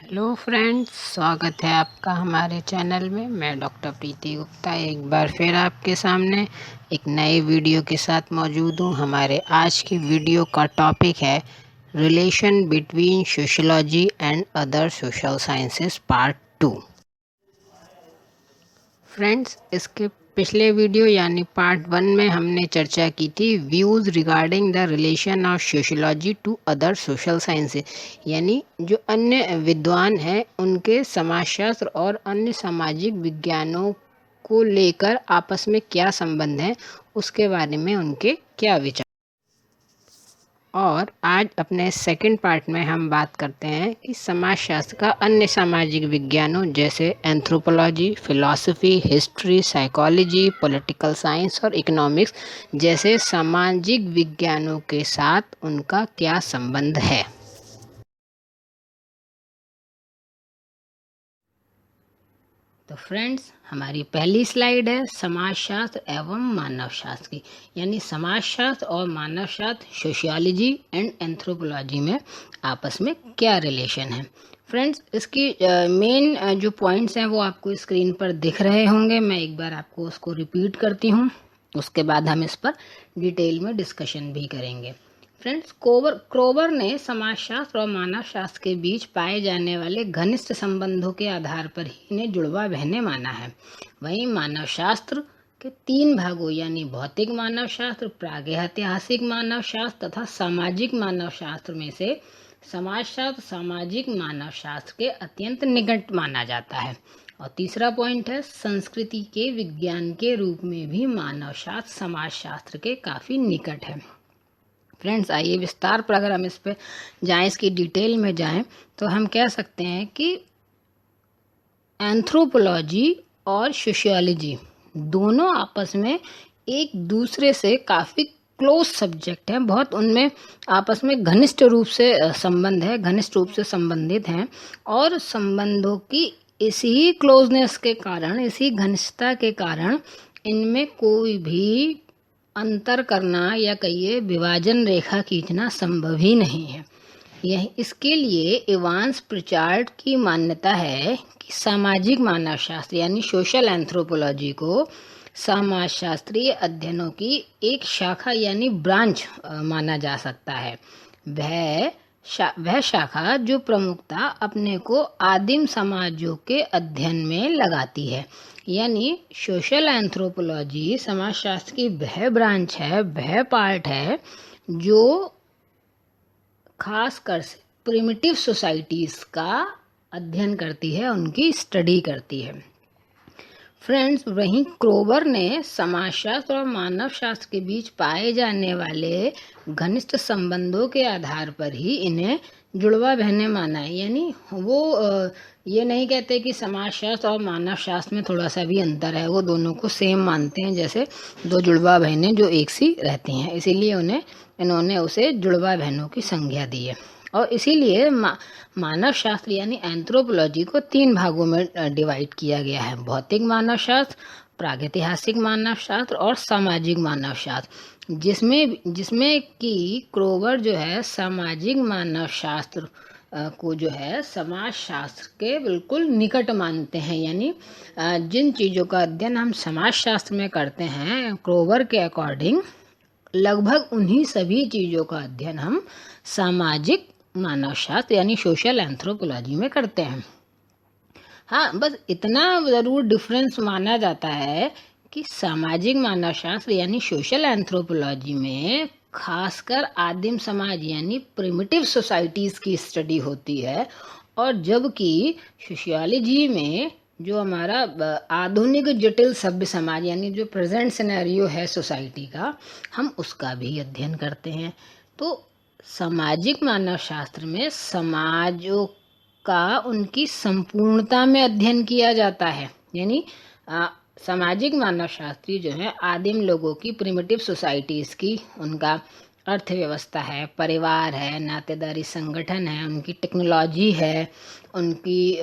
Hello friends, स्वागत है आपका हमारे चैनल में। मैं डॉक्टर प्रीति गुप्ता एक बार फिर आपके सामने एक नए वीडियो के साथ मौजूद हूँ। हमारे आज की वीडियो का टॉपिक है relation between sociology and other social sciences part 2। Friends, इसके पिछले वीडियो यानी पार्ट 1 में हमने चर्चा की थी views regarding the relation of sociology to other social sciences, यानी जो अन्य विद्वान हैं उनके समाजशास्त्र और अन्य सामाजिक विज्ञानों को लेकर आपस में क्या संबंध है, उसके बारे में उनके क्या विचार। और आज अपने सेकंड पार्ट में हम बात करते हैं कि समाजशास्त्र का अन्य सामाजिक विज्ञानों जैसे anthropology, philosophy, history, psychology, political science और इकोनॉमिक्स जैसे सामाजिक विज्ञानों के साथ उनका क्या संबंध है। तो फ्रेंड्स, हमारी पहली स्लाइड है समाजशास्त्र एवं मानवशास्त्र की, यानी समाजशास्त्र और मानवशास्त्र सोशियोलॉजी एंड एंथ्रोपोलॉजी में आपस में क्या रिलेशन है। फ्रेंड्स, इसकी मेन जो पॉइंट्स हैं वो आपको स्क्रीन पर दिख रहे होंगे। मैं एक बार आपको उसको रिपीट करती हूँ, उसके बाद हम इस पर डिटेल में डिस्कशन भी करेंगे। फ्रेंड्स, क्रोबर ने समाजशास्त्र और मानवशास्त्र के बीच पाए जाने वाले घनिष्ठ संबंधों के आधार पर ही इन्हें जुड़वा बहने माना है। वहीं मानवशास्त्र के 3 भागों यानी भौतिक मानवशास्त्र, प्रागैतिहासिक मानवशास्त्र तथा सामाजिक मानवशास्त्र में से समाजशास्त्र सामाजिक मानवशास्त्र के अत्यंत निकट माना जाता है। और तीसरा पॉइंट है संस्कृति के विज्ञान के रूप में भी मानवशास्त्र समाजशास्त्र के काफ़ी निकट है। फ्रेंड्स, आइए विस्तार पर अगर हम इस पे जाएं, इसकी डिटेल में जाएं, तो हम कह सकते हैं कि एंथ्रोपोलॉजी और सोशियोलॉजी दोनों आपस में एक दूसरे से काफ़ी क्लोज सब्जेक्ट हैं। बहुत उनमें आपस में घनिष्ठ रूप से संबंध है, घनिष्ठ रूप से संबंधित हैं। और संबंधों की इसी क्लोजनेस के कारण, इसी घनिष्ठता के कारण इनमें कोई भी अंतर करना या कहिए विभाजन रेखा खींचना संभव ही नहीं है। यह इसके लिए इवांस प्रिचार्ड की मान्यता है कि सामाजिक मानवशास्त्र यानी सोशल एंथ्रोपोलॉजी को समाजशास्त्रीय अध्ययनों की एक शाखा यानी ब्रांच माना जा सकता है। वह शाखा जो प्रमुखता अपने को आदिम समाजों के अध्ययन में लगाती है, यानी सोशल एंथ्रोपोलॉजी समाजशास्त्र की वह ब्रांच है, वह पार्ट है जो खासकर से प्रिमिटिव सोसाइटीज़ का अध्ययन करती है, उनकी स्टडी करती है। फ्रेंड्स, वहीं क्रोबर ने समाजशास्त्र और मानवशास्त्र के बीच पाए जाने वाले घनिष्ठ संबंधों के आधार पर ही इन्हें जुड़वा बहने माना है। यानी वो ये नहीं कहते कि समाजशास्त्र और मानवशास्त्र में थोड़ा सा भी अंतर है, वो दोनों को सेम मानते हैं, जैसे दो जुड़वा बहनें जो एक सी रहती हैं। इसीलिए इन्होंने उसे जुड़वा बहनों की संज्ञा दी है। और इसीलिए मानवशास्त्र यानी एंथ्रोपोलॉजी को 3 भागों में डिवाइड किया गया है: भौतिक मानवशास्त्र, प्रागैतिहासिक मानवशास्त्र और सामाजिक मानवशास्त्र, जिसमें कि क्रोबर जो है सामाजिक मानवशास्त्र को जो है समाजशास्त्र के बिल्कुल निकट मानते हैं। यानी जिन चीज़ों का अध्ययन हम समाजशास्त्र में करते हैं, क्रोबर के अकॉर्डिंग लगभग उन्हीं सभी चीज़ों का अध्ययन हम सामाजिक मानवशास्त्र यानी सोशल एंथ्रोपोलॉजी में करते हैं। हाँ, बस इतना ज़रूर डिफरेंस माना जाता है कि सामाजिक मानवशास्त्र यानी सोशल एंथ्रोपोलॉजी में खासकर आदिम समाज यानी प्रिमिटिव सोसाइटीज़ की स्टडी होती है, और जबकि सोशियोलॉजी में जो हमारा आधुनिक जटिल सभ्य समाज यानी जो प्रेजेंट सिनेरियो है सोसाइटी का, हम उसका भी अध्ययन करते हैं। तो सामाजिक मानवशास्त्र में समाजों का उनकी संपूर्णता में अध्ययन किया जाता है। यानी सामाजिक मानवशास्त्री जो है आदिम लोगों की, प्रिमिटिव सोसाइटीज़ की, उनका अर्थव्यवस्था है, परिवार है, नातेदारी संगठन है, उनकी टेक्नोलॉजी है, उनकी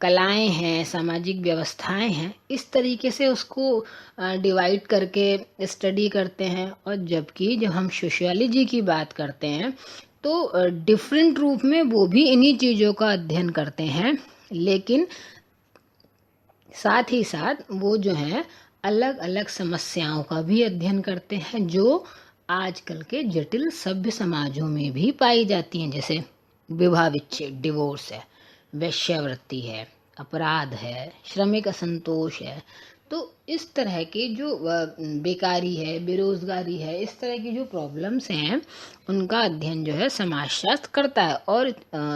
कलाएं हैं, सामाजिक व्यवस्थाएं हैं, इस तरीके से उसको डिवाइड करके स्टडी करते हैं। और जबकि जब हम सोशियोलॉजी की बात करते हैं तो डिफरेंट रूप में वो भी इन्हीं चीज़ों का अध्ययन करते हैं, लेकिन साथ ही साथ वो जो है अलग अलग समस्याओं का भी अध्ययन करते हैं जो आजकल के जटिल सभ्य समाजों में भी पाई जाती हैं, जैसे विवाह विच्छेद, डिवोर्स है, वेश्यावृत्ति है, अपराध है, श्रमिक असंतोष है। तो इस तरह के जो बेकारी है, बेरोजगारी है, इस तरह की जो प्रॉब्लम्स हैं उनका अध्ययन जो है समाजशास्त्र करता है। और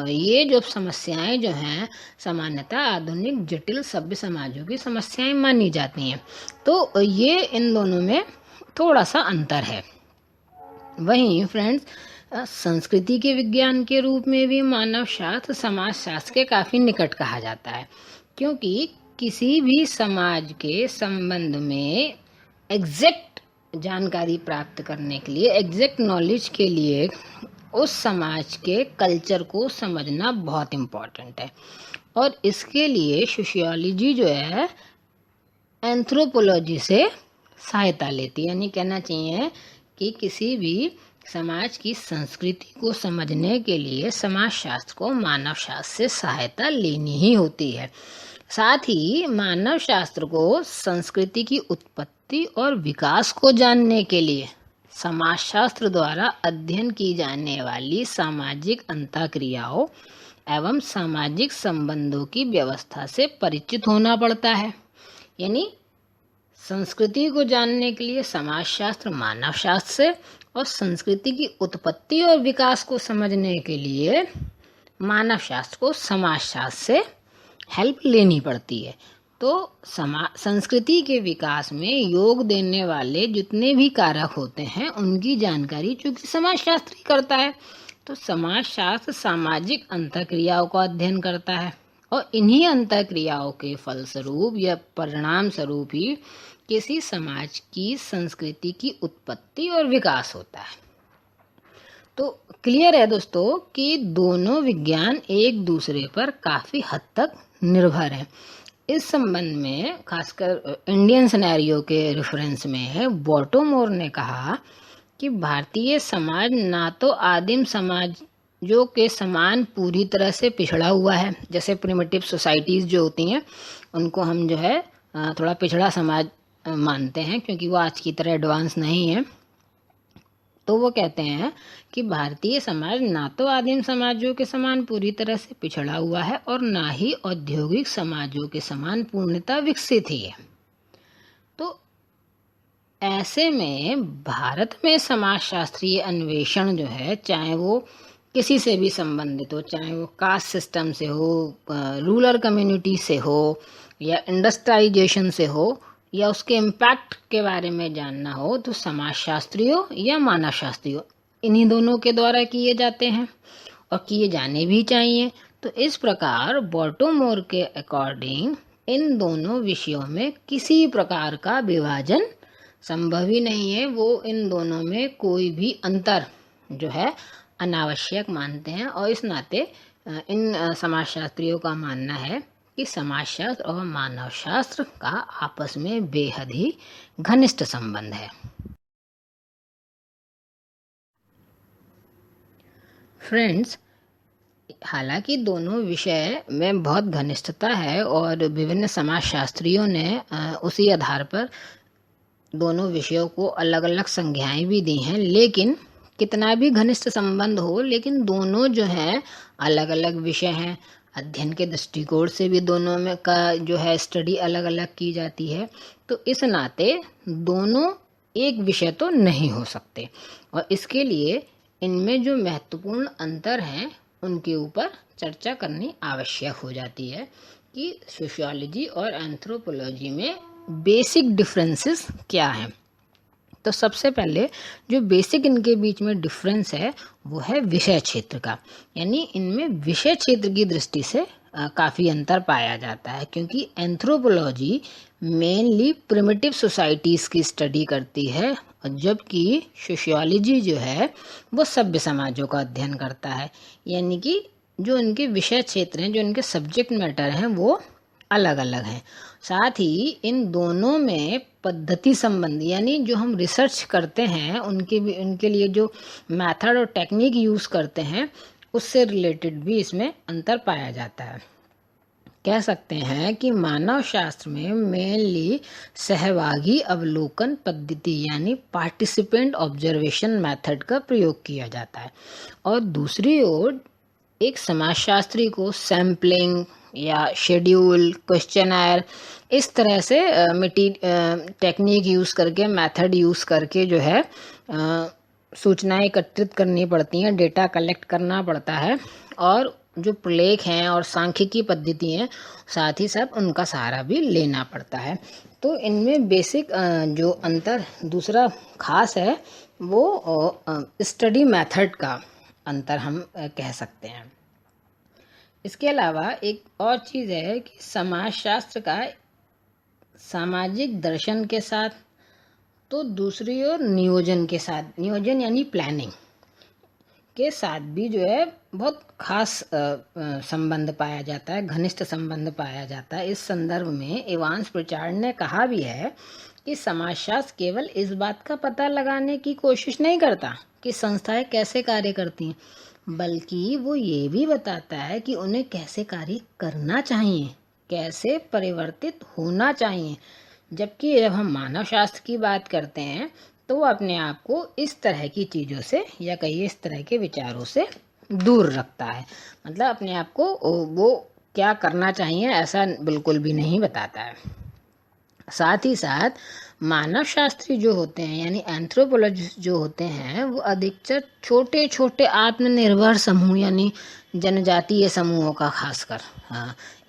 ये जो समस्याएं जो हैं सामान्यतः आधुनिक जटिल सभ्य समाजों की समस्याएं मानी जाती हैं। तो ये इन दोनों में थोड़ा सा अंतर है। वहीं फ्रेंड्स, संस्कृति के विज्ञान के रूप में भी मानव शास्त्र समाज शास्त्र के काफ़ी निकट कहा जाता है, क्योंकि किसी भी समाज के संबंध में एग्जैक्ट जानकारी प्राप्त करने के लिए, एग्जैक्ट नॉलेज के लिए उस समाज के कल्चर को समझना बहुत इम्पोर्टेंट है। और इसके लिए सोशियोलॉजी जो है एंथ्रोपोलॉजी से सहायता लेती है। यानी कहना चाहिए कि किसी भी समाज की संस्कृति को समझने के लिए समाजशास्त्र को मानव शास्त्र से सहायता लेनी ही होती है। साथ ही मानव शास्त्र को संस्कृति की उत्पत्ति और विकास को जानने के लिए समाजशास्त्र द्वारा अध्ययन की जाने वाली सामाजिक अंतःक्रियाओं एवं सामाजिक संबंधों की व्यवस्था से परिचित होना पड़ता है। यानी संस्कृति को जानने के लिए समाजशास्त्र मानव शास्त्र से, और संस्कृति की उत्पत्ति और विकास को समझने के लिए मानव शास्त्र को समाजशास्त्र से हेल्प लेनी पड़ती है। तो संस्कृति के विकास में योग देने वाले जितने भी कारक होते हैं उनकी जानकारी चूंकि समाजशास्त्र ही करता है, तो समाजशास्त्र सामाजिक अंतःक्रियाओं का अध्ययन करता है और इन्हीं अंतःक्रियाओं के फलस्वरूप या परिणाम स्वरूप ही किसी समाज की संस्कृति की उत्पत्ति और विकास होता है। तो क्लियर है दोस्तों कि दोनों विज्ञान एक दूसरे पर काफ़ी हद तक निर्भर हैं। इस संबंध में खासकर इंडियन सिनेरियो के रेफरेंस में बॉटोमोर ने कहा कि भारतीय समाज ना तो आदिम समाजों के समान पूरी तरह से पिछड़ा हुआ है, जैसे प्रिमिटिव सोसाइटीज़ जो होती हैं उनको हम जो है थोड़ा पिछड़ा समाज मानते हैं क्योंकि वो आज की तरह एडवांस नहीं है। तो वो कहते हैं कि भारतीय समाज ना तो आदिम समाजों के समान पूरी तरह से पिछड़ा हुआ है और ना ही औद्योगिक समाजों के समान पूर्णतः विकसित ही है। तो ऐसे में भारत में समाजशास्त्रीय अन्वेषण जो है, चाहे वो किसी से भी संबंधित हो, चाहे वो कास्ट सिस्टम से हो, रूरल कम्युनिटी से हो, या इंडस्ट्रियलाइजेशन से हो, या उसके इम्पैक्ट के बारे में जानना हो, तो समाजशास्त्रियों या मानवशास्त्रियों इन्हीं दोनों के द्वारा किए जाते हैं और किए जाने भी चाहिए। तो इस प्रकार बॉटोमोर के अकॉर्डिंग इन दोनों विषयों में किसी प्रकार का विभाजन संभव ही नहीं है। वो इन दोनों में कोई भी अंतर जो है अनावश्यक मानते हैं और इस नाते इन समाजशास्त्रियों का मानना है कि समाजशास्त्र और मानव शास्त्र का आपस में बेहद ही घनिष्ठ संबंध है। फ्रेंड्स, हालांकि दोनों विषय में बहुत घनिष्ठता है और विभिन्न समाजशास्त्रियों ने उसी आधार पर दोनों विषयों को अलग अलग संज्ञाएं भी दी हैं, लेकिन कितना भी घनिष्ठ संबंध हो, लेकिन दोनों जो हैं अलग अलग विषय हैं। अध्ययन के दृष्टिकोण से भी दोनों में का जो है स्टडी अलग अलग की जाती है। तो इस नाते दोनों एक विषय तो नहीं हो सकते और इसके लिए इनमें जो महत्वपूर्ण अंतर हैं उनके ऊपर चर्चा करनी आवश्यक हो जाती है कि सोशियोलॉजी और एंथ्रोपोलॉजी में बेसिक डिफरेंसेस क्या हैं। तो सबसे पहले जो बेसिक इनके बीच में डिफरेंस है वो है विषय क्षेत्र का। यानी इनमें विषय क्षेत्र की दृष्टि से काफ़ी अंतर पाया जाता है, क्योंकि एंथ्रोपोलॉजी मेनली प्रिमिटिव सोसाइटीज़ की स्टडी करती है और जबकि सोशियोलॉजी जो है वो सभ्य समाजों का अध्ययन करता है। यानी कि जो इनके विषय क्षेत्र हैं, जो इनके सब्जेक्ट मैटर हैं वो अलग अलग हैं। साथ ही इन दोनों में पद्धति संबंधी, यानी जो हम रिसर्च करते हैं उनके लिए जो मेथड और टेक्निक यूज़ करते हैं उससे रिलेटेड भी इसमें अंतर पाया जाता है। कह सकते हैं कि मानव शास्त्र में मेनली सहभागी अवलोकन पद्धति यानी पार्टिसिपेंट ऑब्जर्वेशन मेथड का प्रयोग किया जाता है, और दूसरी ओर एक समाजशास्त्री को सैम्पलिंग या शेड्यूल, क्वेश्चनर, इस तरह से टेक्निक यूज़ करके, मेथड यूज़ करके जो है सूचनाएं एकत्रित करनी पड़ती हैं, डेटा कलेक्ट करना पड़ता है, और जो प्रलेख हैं और सांख्यिकी पद्धति हैं साथ ही साथ उनका सहारा भी लेना पड़ता है। तो इनमें बेसिक जो अंतर दूसरा खास है वो स्टडी मेथड का अंतर हम कह सकते हैं। इसके अलावा एक और चीज़ है कि समाजशास्त्र का सामाजिक दर्शन के साथ, तो दूसरी ओर नियोजन के साथ, नियोजन यानी प्लानिंग के साथ भी जो है बहुत खास संबंध पाया जाता है, घनिष्ठ संबंध पाया जाता है। इस संदर्भ में इवांस प्रिचार्ड ने कहा भी है कि समाजशास्त्र केवल इस बात का पता लगाने की कोशिश नहीं करता कि संस्थाएं कैसे कार्य करती हैं, बल्कि वो ये भी बताता है कि उन्हें कैसे कार्य करना चाहिए, कैसे परिवर्तित होना चाहिए। जबकि जब हम मानव शास्त्र की बात करते हैं तो वो अपने आप को इस तरह की चीज़ों से या कहिए इस तरह के विचारों से दूर रखता है, मतलब अपने आप को वो क्या करना चाहिए ऐसा बिल्कुल भी नहीं बताता है। साथ ही साथ मानव शास्त्री जो होते हैं यानी एंथ्रोपोलॉजिस्ट जो होते हैं वो अधिकतर छोटे छोटे आत्मनिर्भर समूह यानी जनजातीय समूहों का खासकर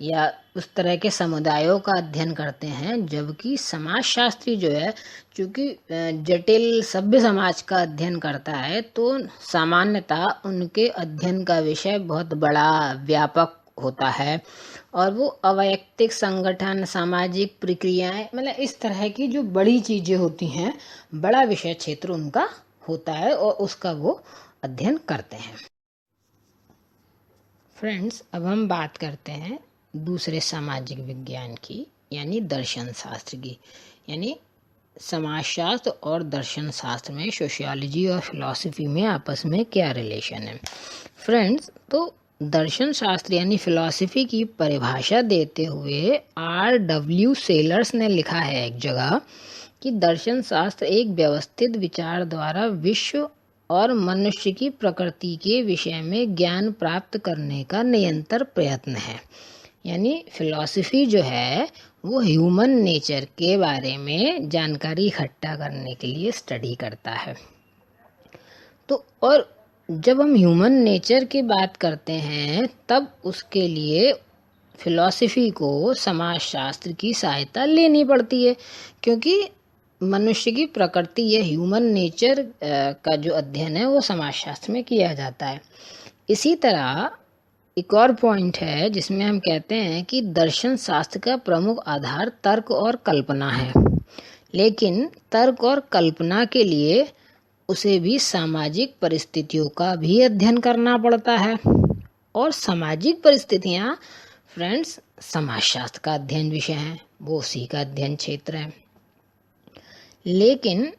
या उस तरह के समुदायों का अध्ययन करते हैं, जबकि समाजशास्त्री जो है चूँकि जटिल सभ्य समाज का अध्ययन करता है तो सामान्यतः उनके अध्ययन का विषय बहुत बड़ा व्यापक होता है, और वो अवैयक्तिक संगठन, सामाजिक प्रक्रियाएं, मतलब इस तरह की जो बड़ी चीज़ें होती हैं, बड़ा विषय क्षेत्र उनका होता है और उसका वो अध्ययन करते हैं। फ्रेंड्स, अब हम बात करते हैं दूसरे सामाजिक विज्ञान की यानी दर्शन शास्त्र की। यानी समाजशास्त्र और दर्शन शास्त्र में, सोशियोलॉजी और फिलॉसफी में आपस में क्या रिलेशन है। फ्रेंड्स, तो दर्शन शास्त्र यानी फिलॉसफी की परिभाषा देते हुए R.W. सेलर्स ने लिखा है एक जगह कि दर्शन शास्त्र एक व्यवस्थित विचार द्वारा विश्व और मनुष्य की प्रकृति के विषय में ज्ञान प्राप्त करने का निरंतर प्रयत्न है। यानी फिलॉसफी जो है वो ह्यूमन नेचर के बारे में जानकारी इकट्ठा करने के लिए स्टडी करता है। तो और जब हम ह्यूमन नेचर की बात करते हैं तब उसके लिए फिलॉसफी को समाजशास्त्र की सहायता लेनी पड़ती है, क्योंकि मनुष्य की प्रकृति या ह्यूमन नेचर का जो अध्ययन है वो समाजशास्त्र में किया जाता है। इसी तरह एक और पॉइंट है जिसमें हम कहते हैं कि दर्शन शास्त्र का प्रमुख आधार तर्क और कल्पना है, लेकिन तर्क और कल्पना के लिए उसे भी सामाजिक परिस्थितियों का भी अध्ययन करना पड़ता है, और सामाजिक परिस्थितियाँ फ्रेंड्स समाजशास्त्र का अध्ययन विषय है, वो उसी का अध्ययन क्षेत्र है। लेकिन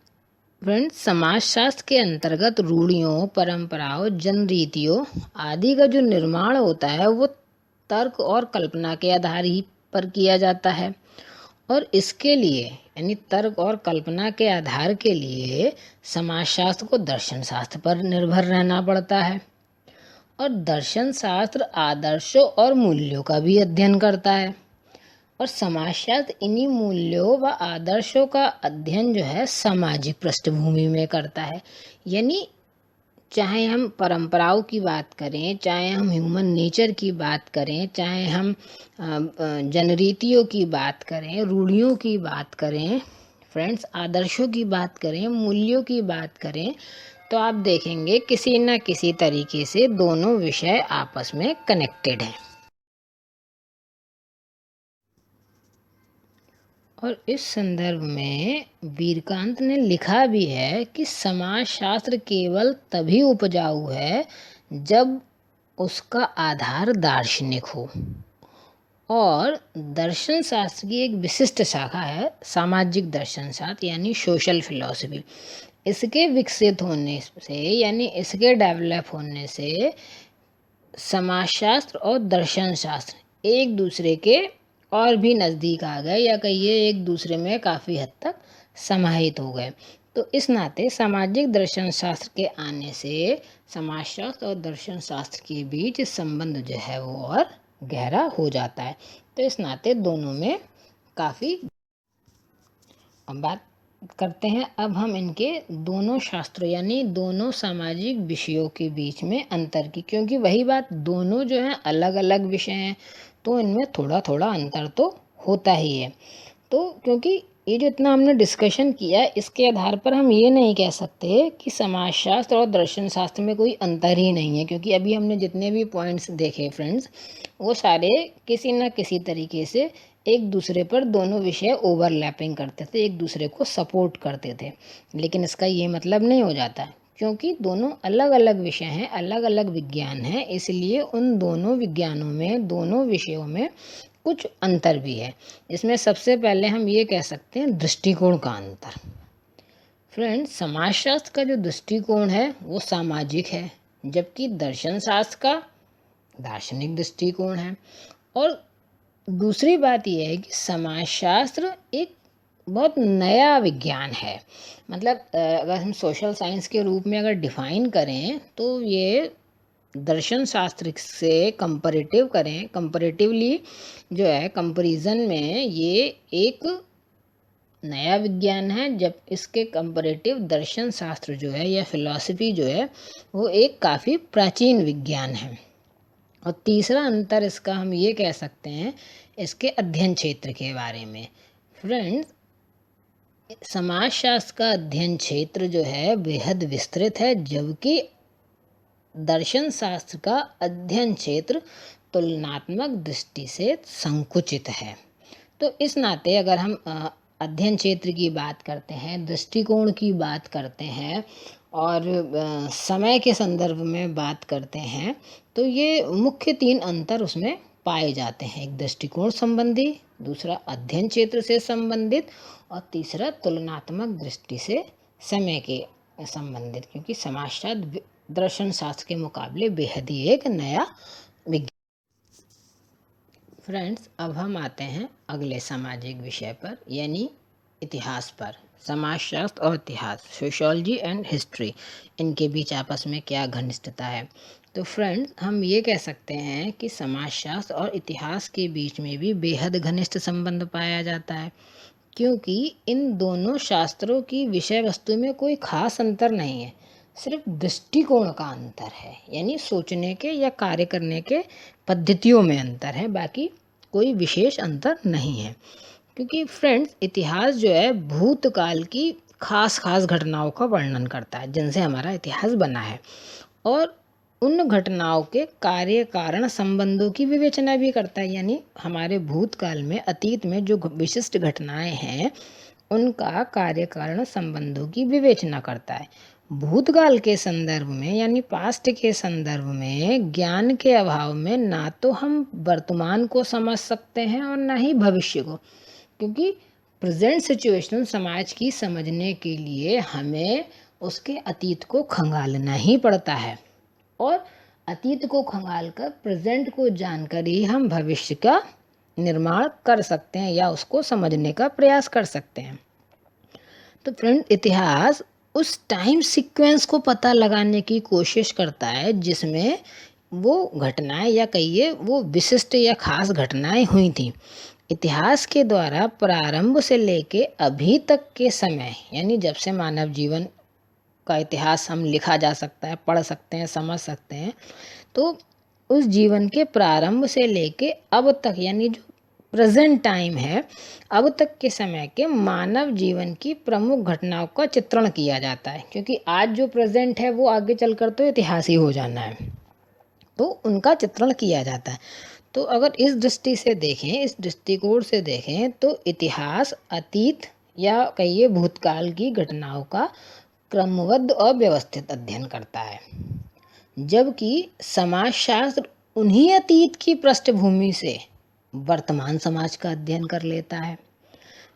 फ्रेंड्स समाजशास्त्र के अंतर्गत रूढ़ियों, परंपराओं, जनरीतियों आदि का जो निर्माण होता है वो तर्क और कल्पना के आधार ही पर किया जाता है, और इसके लिए यानी तर्क और कल्पना के आधार के लिए समाजशास्त्र को दर्शन शास्त्र पर निर्भर रहना पड़ता है, और दर्शन शास्त्र आदर्शों और मूल्यों का भी अध्ययन करता है, और समाजशास्त्र इन्हीं मूल्यों व आदर्शों का अध्ययन जो है सामाजिक पृष्ठभूमि में करता है। यानी चाहे हम परंपराओं की बात करें, चाहे हम ह्यूमन नेचर की बात करें, चाहे हम जनरीतियों की बात करें, रूढ़ियों की बात करें, फ्रेंड्स आदर्शों की बात करें, मूल्यों की बात करें, तो आप देखेंगे किसी न किसी तरीके से दोनों विषय आपस में कनेक्टेड हैं। और इस संदर्भ में वीरकांत ने लिखा भी है कि समाजशास्त्र केवल तभी उपजाऊ है जब उसका आधार दार्शनिक हो, और दर्शन शास्त्र की एक विशिष्ट शाखा है सामाजिक दर्शन शास्त्र यानी सोशल फिलॉसफी। इसके विकसित होने से यानी इसके डेवलप होने से समाजशास्त्र और दर्शन शास्त्र एक दूसरे के और भी नज़दीक आ गए, या कहिए एक दूसरे में काफ़ी हद तक समाहित हो गए। तो इस नाते सामाजिक दर्शन शास्त्र के आने से समाजशास्त्र और दर्शन शास्त्र के बीच संबंध जो है वो और गहरा हो जाता है। तो इस नाते दोनों में काफ़ी बात करते हैं। अब हम इनके दोनों शास्त्रों यानी दोनों सामाजिक विषयों के बीच में अंतर की, क्योंकि वही बात, दोनों जो हैं अलग अलग विषय हैं तो इनमें थोड़ा थोड़ा अंतर तो होता ही है। तो क्योंकि ये जो इतना हमने डिस्कशन किया इसके आधार पर हम ये नहीं कह सकते कि समाजशास्त्र और दर्शन शास्त्र में कोई अंतर ही नहीं है, क्योंकि अभी हमने जितने भी पॉइंट्स देखे फ्रेंड्स, वो सारे किसी न किसी तरीके से एक दूसरे पर दोनों विषय ओवरलैपिंग करते थे, एक दूसरे को सपोर्ट करते थे। लेकिन इसका ये मतलब नहीं हो जाता, क्योंकि दोनों अलग अलग विषय हैं, अलग अलग विज्ञान हैं, इसलिए उन दोनों विज्ञानों में, दोनों विषयों में कुछ अंतर भी है। इसमें सबसे पहले हम ये कह सकते हैं दृष्टिकोण का अंतर। फ्रेंड्स, समाजशास्त्र का जो दृष्टिकोण है वो सामाजिक है, जबकि दर्शन शास्त्र का दार्शनिक दृष्टिकोण है। और दूसरी बात यह है कि समाजशास्त्र एक बहुत नया विज्ञान है। मतलब अगर हम सोशल साइंस के रूप में अगर डिफाइन करें तो ये दर्शन शास्त्र से कंपैरेटिव करें, कंपैरेटिवली जो है कंपैरिजन में ये एक नया विज्ञान है, जब इसके कंपैरेटिव दर्शन शास्त्र जो है या फिलॉसफी जो है वो एक काफ़ी प्राचीन विज्ञान है। और तीसरा अंतर इसका हम ये कह सकते हैं इसके अध्ययन क्षेत्र के बारे में। फ्रेंड्स, समाजशास्त्र का अध्ययन क्षेत्र जो है बेहद विस्तृत है, जबकि दर्शन शास्त्र का अध्ययन क्षेत्र तुलनात्मक दृष्टि से संकुचित है। तो इस नाते अगर हम अध्ययन क्षेत्र की बात करते हैं, दृष्टिकोण की बात करते हैं और समय के संदर्भ में बात करते हैं, तो ये मुख्य 3 अंतर उसमें पाए जाते हैं। एक दृष्टिकोण संबंधी, दूसरा अध्ययन क्षेत्र से संबंधित और तीसरा तुलनात्मक दृष्टि से समय के संबंधित, क्योंकि समाजशास्त्र दर्शन शास्त्र के मुकाबले बेहद ही एक नया विज्ञान। फ्रेंड्स, अब हम आते हैं अगले सामाजिक विषय पर यानी इतिहास पर। समाजशास्त्र और इतिहास, सोशियोलॉजी एंड हिस्ट्री, इनके बीच आपस में क्या घनिष्ठता है? तो फ्रेंड्स, हम ये कह सकते हैं कि समाजशास्त्र और इतिहास के बीच में भी बेहद घनिष्ठ संबंध पाया जाता है, क्योंकि इन दोनों शास्त्रों की विषय वस्तु में कोई खास अंतर नहीं है, सिर्फ दृष्टिकोण का अंतर है, यानी सोचने के या कार्य करने के पद्धतियों में अंतर है, बाकी कोई विशेष अंतर नहीं है। क्योंकि फ्रेंड्स, इतिहास जो है भूतकाल की खास खास घटनाओं का वर्णन करता है जिनसे हमारा इतिहास बना है, और उन घटनाओं के कार्य कारण संबंधों की विवेचना भी करता है, यानी हमारे भूतकाल में, अतीत में जो विशिष्ट घटनाएं हैं उनका कार्य कारण संबंधों की विवेचना करता है। भूतकाल के संदर्भ में यानी पास्ट के संदर्भ में ज्ञान के अभाव में ना तो हम वर्तमान को समझ सकते हैं और ना ही भविष्य को, क्योंकि प्रेजेंट सिचुएशन समाज की समझने के लिए हमें उसके अतीत को खंगालना ही पड़ता है, और अतीत को खंगाल कर प्रेजेंट को जानकर ही हम भविष्य का निर्माण कर सकते हैं या उसको समझने का प्रयास कर सकते हैं। तो फ्रेंड, इतिहास उस टाइम सीक्वेंस को पता लगाने की कोशिश करता है जिसमें वो घटनाएं या कहिए वो विशिष्ट या खास घटनाएं हुई थी। इतिहास के द्वारा प्रारंभ से लेके अभी तक के समय, यानी जब से मानव जीवन का इतिहास हम लिखा जा सकता है, पढ़ सकते हैं, समझ सकते हैं, तो उस जीवन के प्रारंभ से लेके अब तक यानी जो प्रेजेंट टाइम है, अब तक के समय के मानव जीवन की प्रमुख घटनाओं का चित्रण किया जाता है, क्योंकि आज जो प्रेजेंट है वो आगे चलकर तो इतिहास ही हो जाना है, तो उनका चित्रण किया जाता है। तो अगर इस दृष्टि से देखें, इस दृष्टिकोण से देखें, तो इतिहास अतीत या कहिए भूतकाल की घटनाओं का क्रमबद्ध और व्यवस्थित अध्ययन करता है, जबकि समाजशास्त्र उन्हीं अतीत की पृष्ठभूमि से वर्तमान समाज का अध्ययन कर लेता है।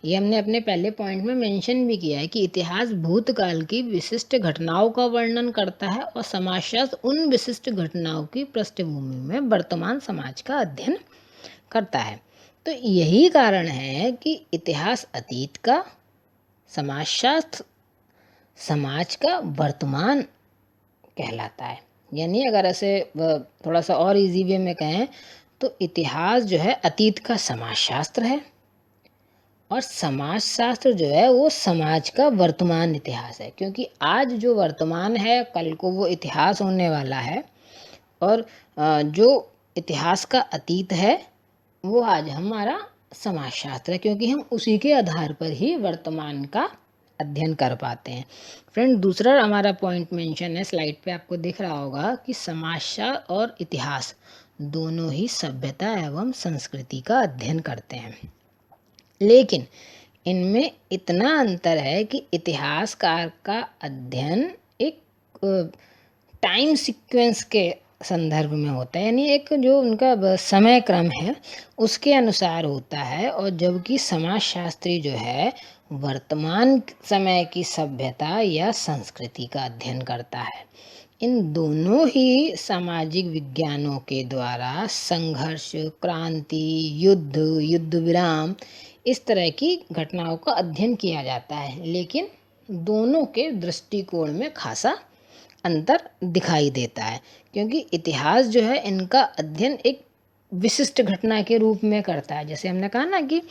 ये हमने अपने पहले पॉइंट में मेंशन भी किया है कि इतिहास भूतकाल की विशिष्ट घटनाओं का वर्णन करता है और समाजशास्त्र उन विशिष्ट घटनाओं की पृष्ठभूमि में वर्तमान समाज का अध्ययन करता है। तो यही कारण है कि इतिहास अतीत का, समाजशास्त्र समाज का वर्तमान कहलाता है। यानी अगर ऐसे थोड़ा सा और इजी वे में कहें तो इतिहास जो है अतीत का समाजशास्त्र है और समाजशास्त्र जो है वो समाज का वर्तमान इतिहास है, क्योंकि आज जो वर्तमान है कल को वो इतिहास होने वाला है। और जो इतिहास का अतीत है वो आज हमारा समाजशास्त्र है, क्योंकि हम उसी के आधार पर ही वर्तमान का अध्ययन कर पाते हैं। फ्रेंड, दूसरा हमारा पॉइंट मेंशन है, स्लाइड पे आपको दिख रहा होगा कि समाजशास्त्र और इतिहास दोनों ही सभ्यता एवं संस्कृति का अध्ययन करते हैं, लेकिन इनमें इतना अंतर है कि इतिहासकार का अध्ययन एक टाइम सीक्वेंस के संदर्भ में होता है, यानी एक जो उनका समय क्रम है उसके अनुसार होता है, और जबकि समाजशास्त्री जो है वर्तमान समय की सभ्यता या संस्कृति का अध्ययन करता है। इन दोनों ही सामाजिक विज्ञानों के द्वारा संघर्ष, क्रांति, युद्ध विराम इस तरह की घटनाओं का अध्ययन किया जाता है, लेकिन दोनों के दृष्टिकोण में खासा अंतर दिखाई देता है, क्योंकि इतिहास जो है इनका अध्ययन एक विशिष्ट घटना के रूप में करता है। जैसे हमने कहा ना कि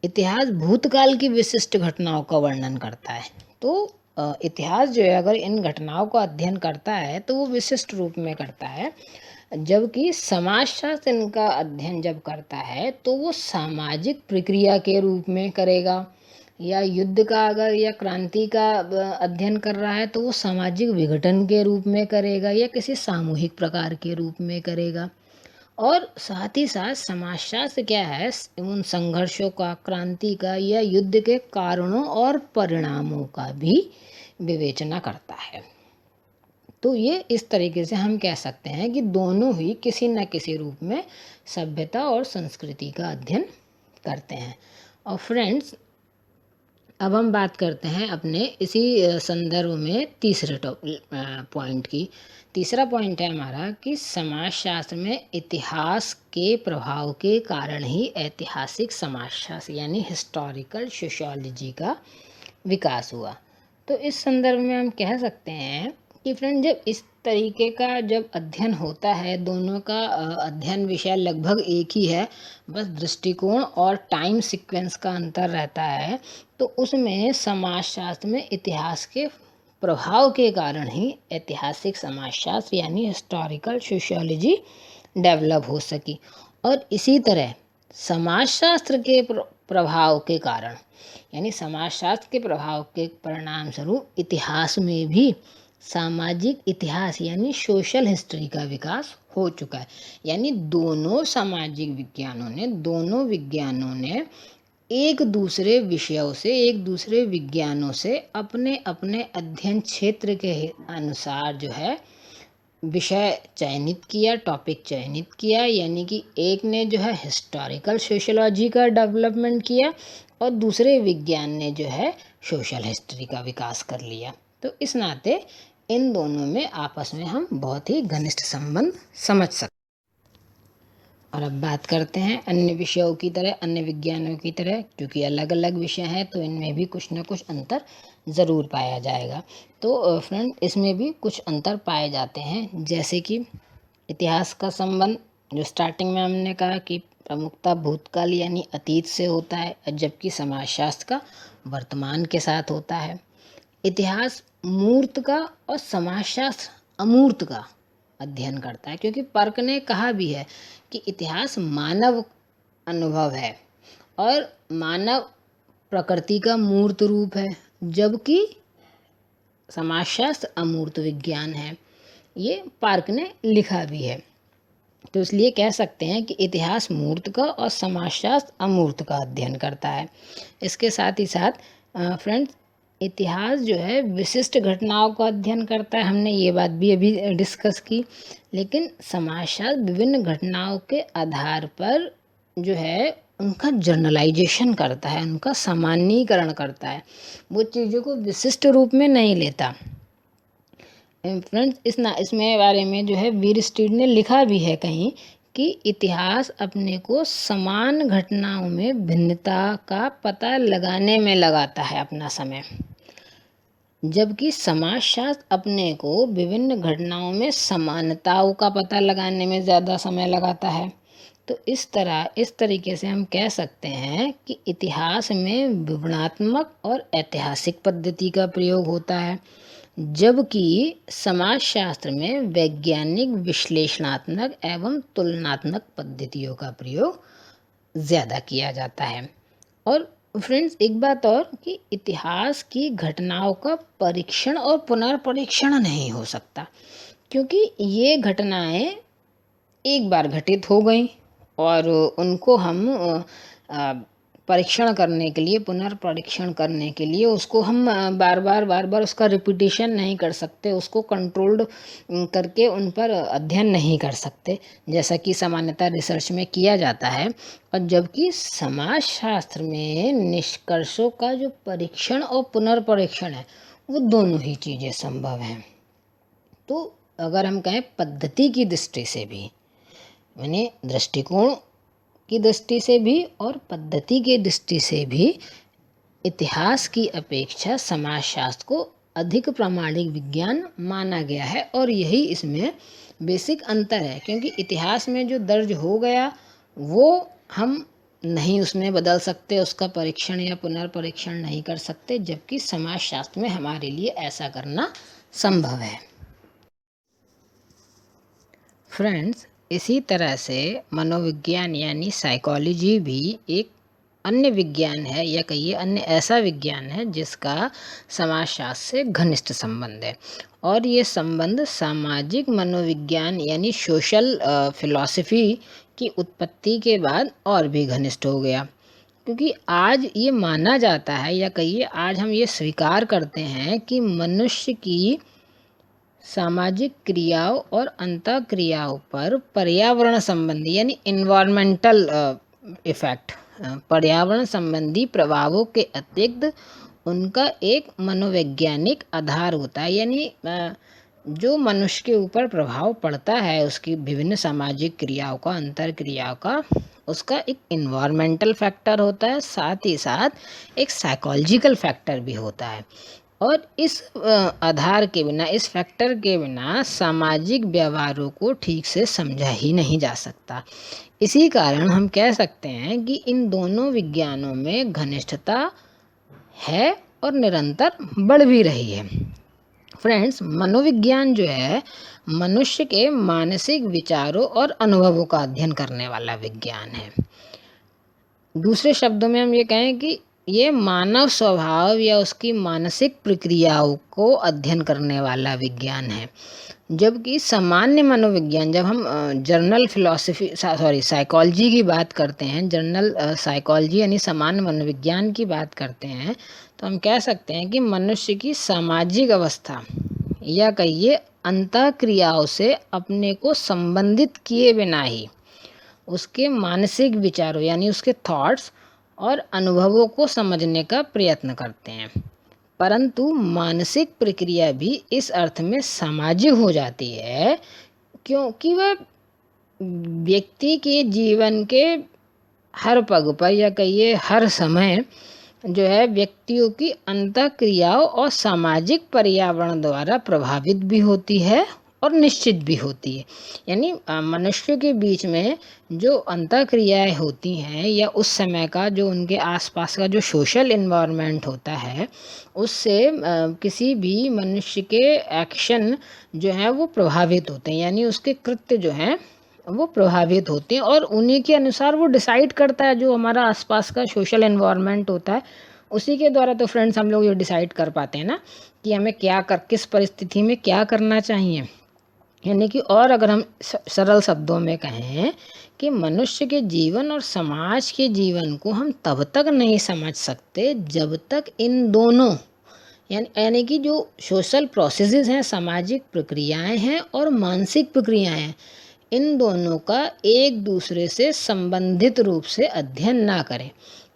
इतिहास भूतकाल की विशिष्ट घटनाओं का वर्णन करता है, तो इतिहास जो है अगर इन घटनाओं का अध्ययन करता है तो वो विशिष्ट रूप में करता है, जबकि समाजशास्त्र इनका अध्ययन जब करता है तो वो सामाजिक प्रक्रिया के रूप में करेगा, या युद्ध का अगर या क्रांति का अध्ययन कर रहा है तो वो सामाजिक विघटन के रूप में करेगा या किसी सामूहिक प्रकार के रूप में करेगा। और साथ ही साथ समाजशास्त्र क्या है, उन संघर्षों का, क्रांति का या युद्ध के कारणों और परिणामों का भी विवेचना करता है। तो ये इस तरीके से हम कह सकते हैं कि दोनों ही किसी न किसी रूप में सभ्यता और संस्कृति का अध्ययन करते हैं। और फ्रेंड्स, अब हम बात करते हैं अपने इसी संदर्भ में तीसरे पॉइंट की। तीसरा पॉइंट है हमारा कि समाजशास्त्र में इतिहास के प्रभाव के कारण ही ऐतिहासिक समाजशास्त्र यानी हिस्टोरिकल सोशियोलॉजी का विकास हुआ। तो इस संदर्भ में हम कह सकते हैं कि फ्रेंड, जब इस तरीके का जब अध्ययन होता है, दोनों का अध्ययन विषय लगभग एक ही है, बस दृष्टिकोण और टाइम सीक्वेंस का अंतर रहता है, तो उसमें समाजशास्त्र में इतिहास के प्रभाव के कारण ही ऐतिहासिक समाजशास्त्र यानी हिस्टोरिकल सोशियोलॉजी डेवलप हो सकी। और इसी तरह समाजशास्त्र के प्रभाव के कारण यानी समाजशास्त्र के प्रभाव के परिणाम स्वरूप इतिहास में भी सामाजिक इतिहास यानी सोशल हिस्ट्री का विकास हो चुका है। यानी दोनों सामाजिक दोनों विज्ञानों ने एक दूसरे विषयों से, एक दूसरे विज्ञानों से अपने अपने अध्ययन क्षेत्र के अनुसार जो है विषय चयनित किया, टॉपिक चयनित किया। यानी कि एक ने जो है हिस्टोरिकल सोशियोलॉजी का डेवलपमेंट किया और दूसरे विज्ञान ने जो है सोशल हिस्ट्री का विकास कर लिया। तो इस नाते इन दोनों में आपस में हम बहुत ही घनिष्ठ संबंध समझ सकते हैं। और अब बात करते हैं अन्य विषयों की तरह, अन्य विज्ञानों की तरह, क्योंकि अलग अलग विषय हैं तो इनमें भी कुछ न कुछ अंतर ज़रूर पाया जाएगा। तो फ्रेंड, इसमें भी कुछ अंतर पाए जाते हैं, जैसे कि इतिहास का संबंध जो स्टार्टिंग में हमने कहा कि प्रमुखता भूतकाल यानी अतीत से होता है, जबकि समाजशास्त्र का वर्तमान के साथ होता है। इतिहास मूर्त का और समाजशास्त्र अमूर्त का अध्ययन करता है, क्योंकि पर्क ने कहा भी है कि इतिहास मानव अनुभव है और मानव प्रकृति का मूर्त रूप है, जबकि समाजशास्त्र अमूर्त विज्ञान है। ये पार्क ने लिखा भी है। तो इसलिए कह सकते हैं कि इतिहास मूर्त का और समाजशास्त्र अमूर्त का अध्ययन करता है। इसके साथ ही साथ फ्रेंड्स, इतिहास जो है विशिष्ट घटनाओं का अध्ययन करता है, हमने ये बात भी अभी डिस्कस की। लेकिन समाजशास्त्र विभिन्न घटनाओं के आधार पर जो है उनका जर्नलाइजेशन करता है, उनका सामान्यीकरण करता है, वो चीज़ों को विशिष्ट रूप में नहीं लेता। फ्रेंड्स इसमें बारे में जो है वीरस्टीड ने लिखा भी है कहीं कि इतिहास अपने को समान घटनाओं में भिन्नता का पता लगाने में लगाता है अपना समय, जबकि समाजशास्त्र अपने को विभिन्न घटनाओं में समानताओं का पता लगाने में ज़्यादा समय लगाता है। तो इस तरीके से हम कह सकते हैं कि इतिहास में विवरणात्मक और ऐतिहासिक पद्धति का प्रयोग होता है, जबकि समाजशास्त्र में वैज्ञानिक विश्लेषणात्मक एवं तुलनात्मक पद्धतियों का प्रयोग ज़्यादा किया जाता है। और फ्रेंड्स एक बात और कि इतिहास की घटनाओं का परीक्षण और पुनर्परीक्षण नहीं हो सकता, क्योंकि ये घटनाएं एक बार घटित हो गई और उनको हम परीक्षण करने के लिए, पुनर्परीक्षण करने के लिए उसको हम बार बार उसका रिपीटिशन नहीं कर सकते, उसको कंट्रोल्ड करके उन पर अध्ययन नहीं कर सकते, जैसा कि सामान्यतः रिसर्च में किया जाता है। और जबकि समाजशास्त्र में निष्कर्षों का जो परीक्षण और पुनर्परीक्षण है, वो दोनों ही चीज़ें संभव हैं। तो अगर हम कहें पद्धति की दृष्टि से भी, यानी दृष्टिकोण की दृष्टि से भी और पद्धति की दृष्टि से भी, इतिहास की अपेक्षा समाजशास्त्र को अधिक प्रामाणिक विज्ञान माना गया है। और यही इसमें बेसिक अंतर है, क्योंकि इतिहास में जो दर्ज हो गया वो हम नहीं उसमें बदल सकते, उसका परीक्षण या पुनर्परीक्षण नहीं कर सकते, जबकि समाजशास्त्र में हमारे लिए ऐसा करना संभव है। फ्रेंड्स, इसी तरह से मनोविज्ञान यानी साइकोलॉजी भी एक अन्य विज्ञान है, या कहिए अन्य ऐसा विज्ञान है जिसका समाजशास्त्र से घनिष्ठ संबंध है। और ये संबंध सामाजिक मनोविज्ञान यानी सोशल फिलॉसफी की उत्पत्ति के बाद और भी घनिष्ठ हो गया, क्योंकि आज ये माना जाता है, या कहिए आज हम ये स्वीकार करते हैं कि मनुष्य की सामाजिक क्रियाओं और अंतःक्रियाओं पर पर्यावरण संबंधी यानी इन्वायरमेंटल इफेक्ट, पर्यावरण संबंधी प्रभावों के अतिरिक्त उनका एक मनोवैज्ञानिक आधार होता है। यानी जो मनुष्य के ऊपर प्रभाव पड़ता है उसकी विभिन्न सामाजिक क्रियाओं का, अंतर क्रियाओं का, उसका एक इन्वायरमेंटल फैक्टर होता है, साथ ही साथ एक साइकोलॉजिकल फैक्टर भी होता है। और इस आधार के बिना, इस फैक्टर के बिना सामाजिक व्यवहारों को ठीक से समझा ही नहीं जा सकता। इसी कारण हम कह सकते हैं कि इन दोनों विज्ञानों में घनिष्ठता है और निरंतर बढ़ भी रही है। फ्रेंड्स, मनोविज्ञान जो है मनुष्य के मानसिक विचारों और अनुभवों का अध्ययन करने वाला विज्ञान है। दूसरे शब्दों में हम ये कहें कि ये मानव स्वभाव या उसकी मानसिक प्रक्रियाओं को अध्ययन करने वाला विज्ञान है, जबकि सामान्य मनोविज्ञान, जब हम जर्नल साइकोलॉजी की बात करते हैं, जर्नल साइकोलॉजी यानी सामान्य मनोविज्ञान की बात करते हैं, तो हम कह सकते हैं कि मनुष्य की सामाजिक अवस्था या कहिए अंतःक्रियाओं से अपने को संबंधित किए बिना ही उसके मानसिक विचारों यानी उसके थॉट्स और अनुभवों को समझने का प्रयत्न करते हैं। परंतु मानसिक प्रक्रिया भी इस अर्थ में सामाजिक हो जाती है क्योंकि वह व्यक्ति के जीवन के हर पग पर या कहिए हर समय जो है व्यक्तियों की अंतःक्रियाओं और सामाजिक पर्यावरण द्वारा प्रभावित भी होती है और निश्चित भी होती है। यानी मनुष्य के बीच में जो अंतःक्रियाएं होती हैं या उस समय का जो उनके आसपास का जो सोशल इन्वायरमेंट होता है, उससे किसी भी मनुष्य के एक्शन जो है वो प्रभावित होते हैं, यानी उसके कृत्य जो हैं वो प्रभावित होते हैं और उन्हीं के अनुसार वो डिसाइड करता है। जो हमारा आसपास का सोशल एनवायरनमेंट होता है उसी के द्वारा तो फ्रेंड्स हम लोग ये डिसाइड कर पाते हैं ना कि हमें किस परिस्थिति में क्या करना चाहिए। यानी कि और अगर हम सरल शब्दों में कहें कि मनुष्य के जीवन और समाज के जीवन को हम तब तक नहीं समझ सकते जब तक इन दोनों यानी कि जो सोशल प्रोसेसेस हैं, सामाजिक प्रक्रियाएं हैं और मानसिक प्रक्रियाएं हैं, इन दोनों का एक दूसरे से संबंधित रूप से अध्ययन ना करें।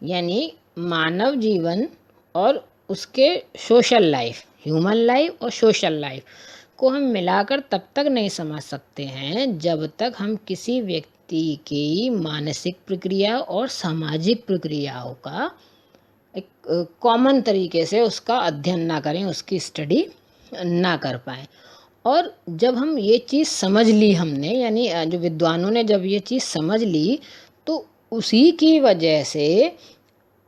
यानी मानव जीवन और उसके सोशल लाइफ, ह्यूमन लाइफ और सोशल लाइफ को हम मिलाकर तब तक नहीं समझ सकते हैं जब तक हम किसी व्यक्ति की मानसिक प्रक्रिया और सामाजिक प्रक्रियाओं का एक कॉमन तरीके से उसका अध्ययन ना करें, उसकी स्टडी ना कर पाएँ। और जब हम ये चीज़ समझ ली हमने, यानी जो विद्वानों ने जब ये चीज़ समझ ली, तो उसी की वजह से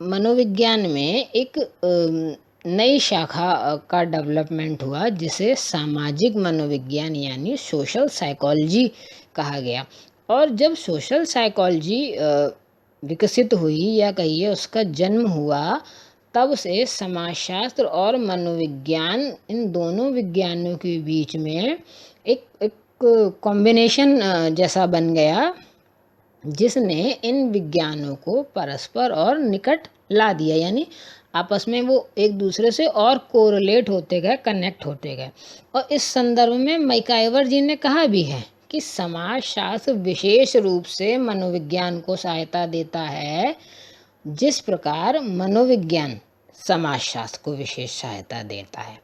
मनोविज्ञान में एक नई शाखा का डेवलपमेंट हुआ जिसे सामाजिक मनोविज्ञान यानी सोशल साइकोलॉजी कहा गया। और जब सोशल साइकोलॉजी विकसित हुई या कहिए उसका जन्म हुआ, तब से समाजशास्त्र और मनोविज्ञान, इन दोनों विज्ञानों के बीच में एक कॉम्बिनेशन जैसा बन गया, जिसने इन विज्ञानों को परस्पर और निकट ला दिया। यानी आपस में वो एक दूसरे से और कोरिलेट होते गए, कनेक्ट होते गए। और इस संदर्भ में मैकाइवर जी ने कहा भी है कि समाजशास्त्र विशेष रूप से मनोविज्ञान को सहायता देता है, जिस प्रकार मनोविज्ञान समाजशास्त्र को विशेष सहायता देता है।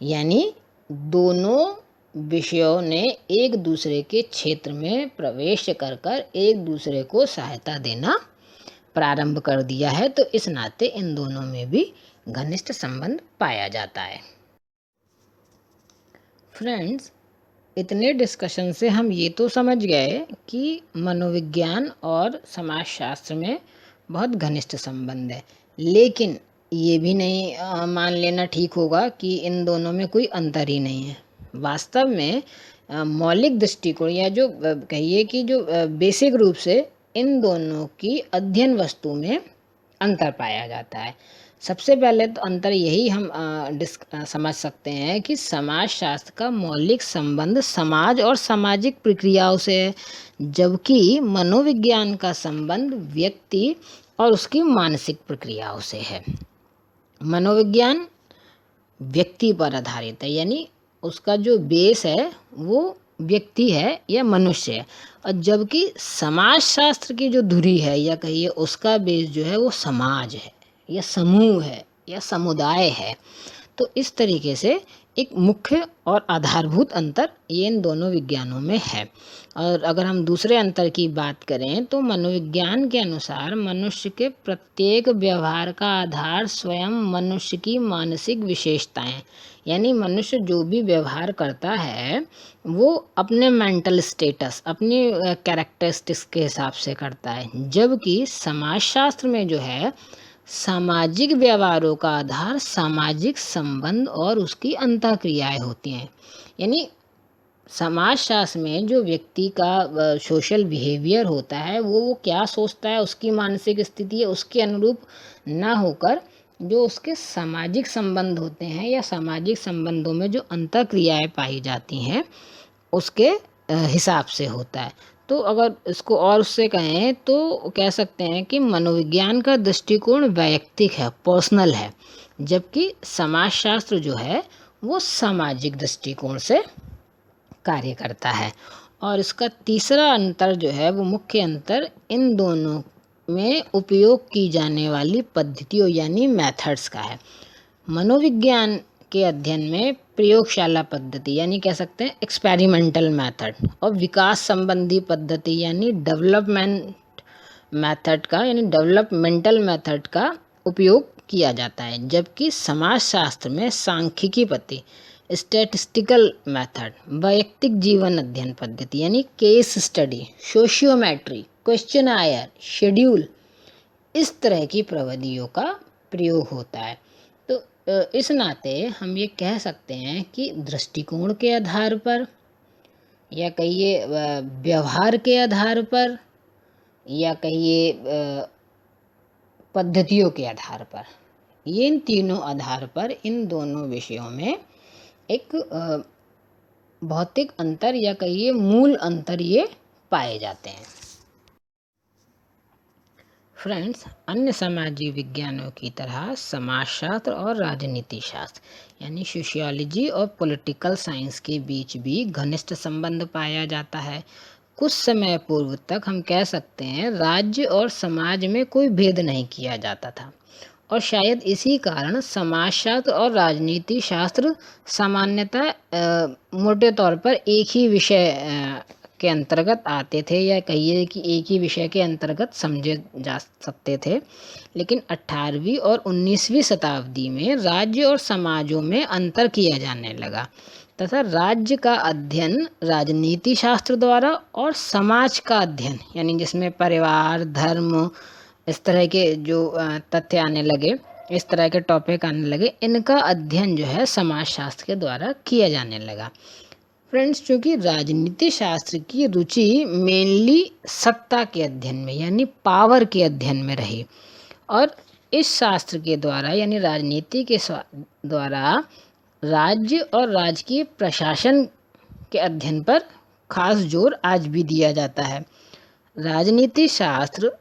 यानी दोनों विषयों ने एक दूसरे के क्षेत्र में प्रवेश कर कर एक दूसरे को सहायता देना प्रारंभ कर दिया है। तो इस नाते इन दोनों में भी घनिष्ठ संबंध पाया जाता है। फ्रेंड्स, इतने डिस्कशन से हम ये तो समझ गए कि मनोविज्ञान और समाजशास्त्र में बहुत घनिष्ठ संबंध है, लेकिन ये भी नहीं मान लेना ठीक होगा कि इन दोनों में कोई अंतर ही नहीं है। वास्तव में मौलिक दृष्टिकोण या जो कहिए कि जो बेसिक रूप से इन दोनों की अध्ययन वस्तु में अंतर पाया जाता है। सबसे पहले तो अंतर यही हम समझ सकते हैं कि समाजशास्त्र का मौलिक संबंध समाज और सामाजिक प्रक्रियाओं से है, जबकि मनोविज्ञान का संबंध व्यक्ति और उसकी मानसिक प्रक्रियाओं से है। मनोविज्ञान व्यक्ति पर आधारित है, यानी उसका जो बेस है वो व्यक्ति है या मनुष्य है, और जबकि समाजशास्त्र की जो धुरी है या कहिए उसका बेस जो है वो समाज है या समूह है या समुदाय है। तो इस तरीके से एक मुख्य और आधारभूत अंतर ये इन दोनों विज्ञानों में है। और अगर हम दूसरे अंतर की बात करें तो मनोविज्ञान के अनुसार मनुष्य के प्रत्येक व्यवहार का आधार स्वयं मनुष्य की मानसिक विशेषताएं, यानी मनुष्य जो भी व्यवहार करता है वो अपने मेंटल स्टेटस, अपनी कैरेक्टरिस्टिक्स के हिसाब से करता है, जबकि समाजशास्त्र में जो है सामाजिक व्यवहारों का आधार सामाजिक संबंध और उसकी अंतःक्रियाएं होती हैं। यानी समाजशास्त्र में जो व्यक्ति का सोशल बिहेवियर होता है वो क्या सोचता है, उसकी मानसिक स्थिति है, उसके अनुरूप ना होकर जो उसके सामाजिक संबंध होते हैं या सामाजिक संबंधों में जो अंतःक्रियाएं पाई जाती हैं उसके हिसाब से होता है। तो अगर इसको और उससे कहें तो कह सकते हैं कि मनोविज्ञान का दृष्टिकोण वैयक्तिक है, पर्सनल है, जबकि समाजशास्त्र जो है वो सामाजिक दृष्टिकोण से कार्य करता है। और इसका तीसरा अंतर जो है वो मुख्य अंतर इन दोनों में उपयोग की जाने वाली पद्धतियों यानी मेथड्स का है। मनोविज्ञान के अध्ययन में प्रयोगशाला पद्धति यानी कह सकते हैं एक्सपेरिमेंटल मेथड, और विकास संबंधी पद्धति यानी डेवलपमेंटल मेथड का उपयोग किया जाता है, जबकि समाजशास्त्र में सांख्यिकी पद्धति, स्टैटिस्टिकल मेथड, वैयक्तिक जीवन अध्ययन पद्धति यानी case study, sociometry, questionnaire, schedule, इस तरह की प्रविधियों का प्रयोग होता है। तो इस नाते हम ये कह सकते हैं कि दृष्टिकोण के आधार पर या कहिए व्यवहार के आधार पर या कहिए पद्धतियों के आधार पर, ये इन तीनों आधार पर इन दोनों विषयों में एक भौतिक अंतर या कहिए मूल अंतर ये पाए जाते हैं। फ्रेंड्स, अन्य सामाजिक विज्ञानों की तरह समाजशास्त्र और राजनीति शास्त्र यानी सोशियोलॉजी और पॉलिटिकल साइंस के बीच भी घनिष्ठ संबंध पाया जाता है। कुछ समय पूर्व तक हम कह सकते हैं राज्य और समाज में कोई भेद नहीं किया जाता था, और शायद इसी कारण समाजशास्त्र और राजनीति शास्त्र सामान्यतः मोटे तौर पर एक ही विषय के अंतर्गत आते थे, या कहिए कि एक ही विषय के अंतर्गत समझे जा सकते थे। लेकिन 18वीं और 19वीं शताब्दी में राज्य और समाजों में अंतर किया जाने लगा, तथा राज्य का अध्ययन राजनीति शास्त्र द्वारा और समाज का अध्ययन, यानी जिसमें परिवार, धर्म, इस तरह के जो तथ्य आने लगे, इस तरह के टॉपिक आने लगे, इनका अध्ययन जो है समाजशास्त्र के द्वारा किया जाने लगा। फ्रेंड्स, चूँकि राजनीति शास्त्र की रुचि मेनली सत्ता के अध्ययन में, यानी पावर के अध्ययन में रही, और इस शास्त्र के द्वारा यानी राजनीति के द्वारा राज्य और राजकीय प्रशासन के अध्ययन पर खास जोर आज भी दिया जाता है। राजनीति शास्त्र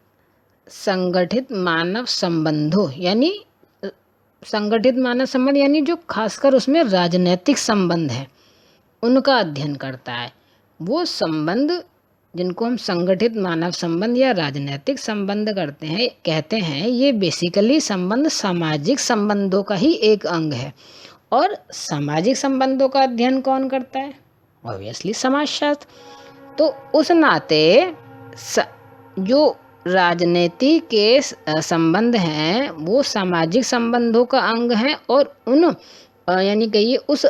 संगठित मानव संबंधों यानी संगठित मानव संबंध यानी जो खासकर उसमें राजनीतिक संबंध है उनका अध्ययन करता है। वो संबंध जिनको हम संगठित मानव संबंध या राजनीतिक संबंध कहते हैं, ये बेसिकली संबंध सामाजिक संबंधों का ही एक अंग है। और सामाजिक संबंधों का अध्ययन कौन करता है? ऑब्वियसली समाजशास्त्र। तो उस नाते जो राजनीति के संबंध हैं वो सामाजिक संबंधों का अंग हैं, और उन यानी कहिए उस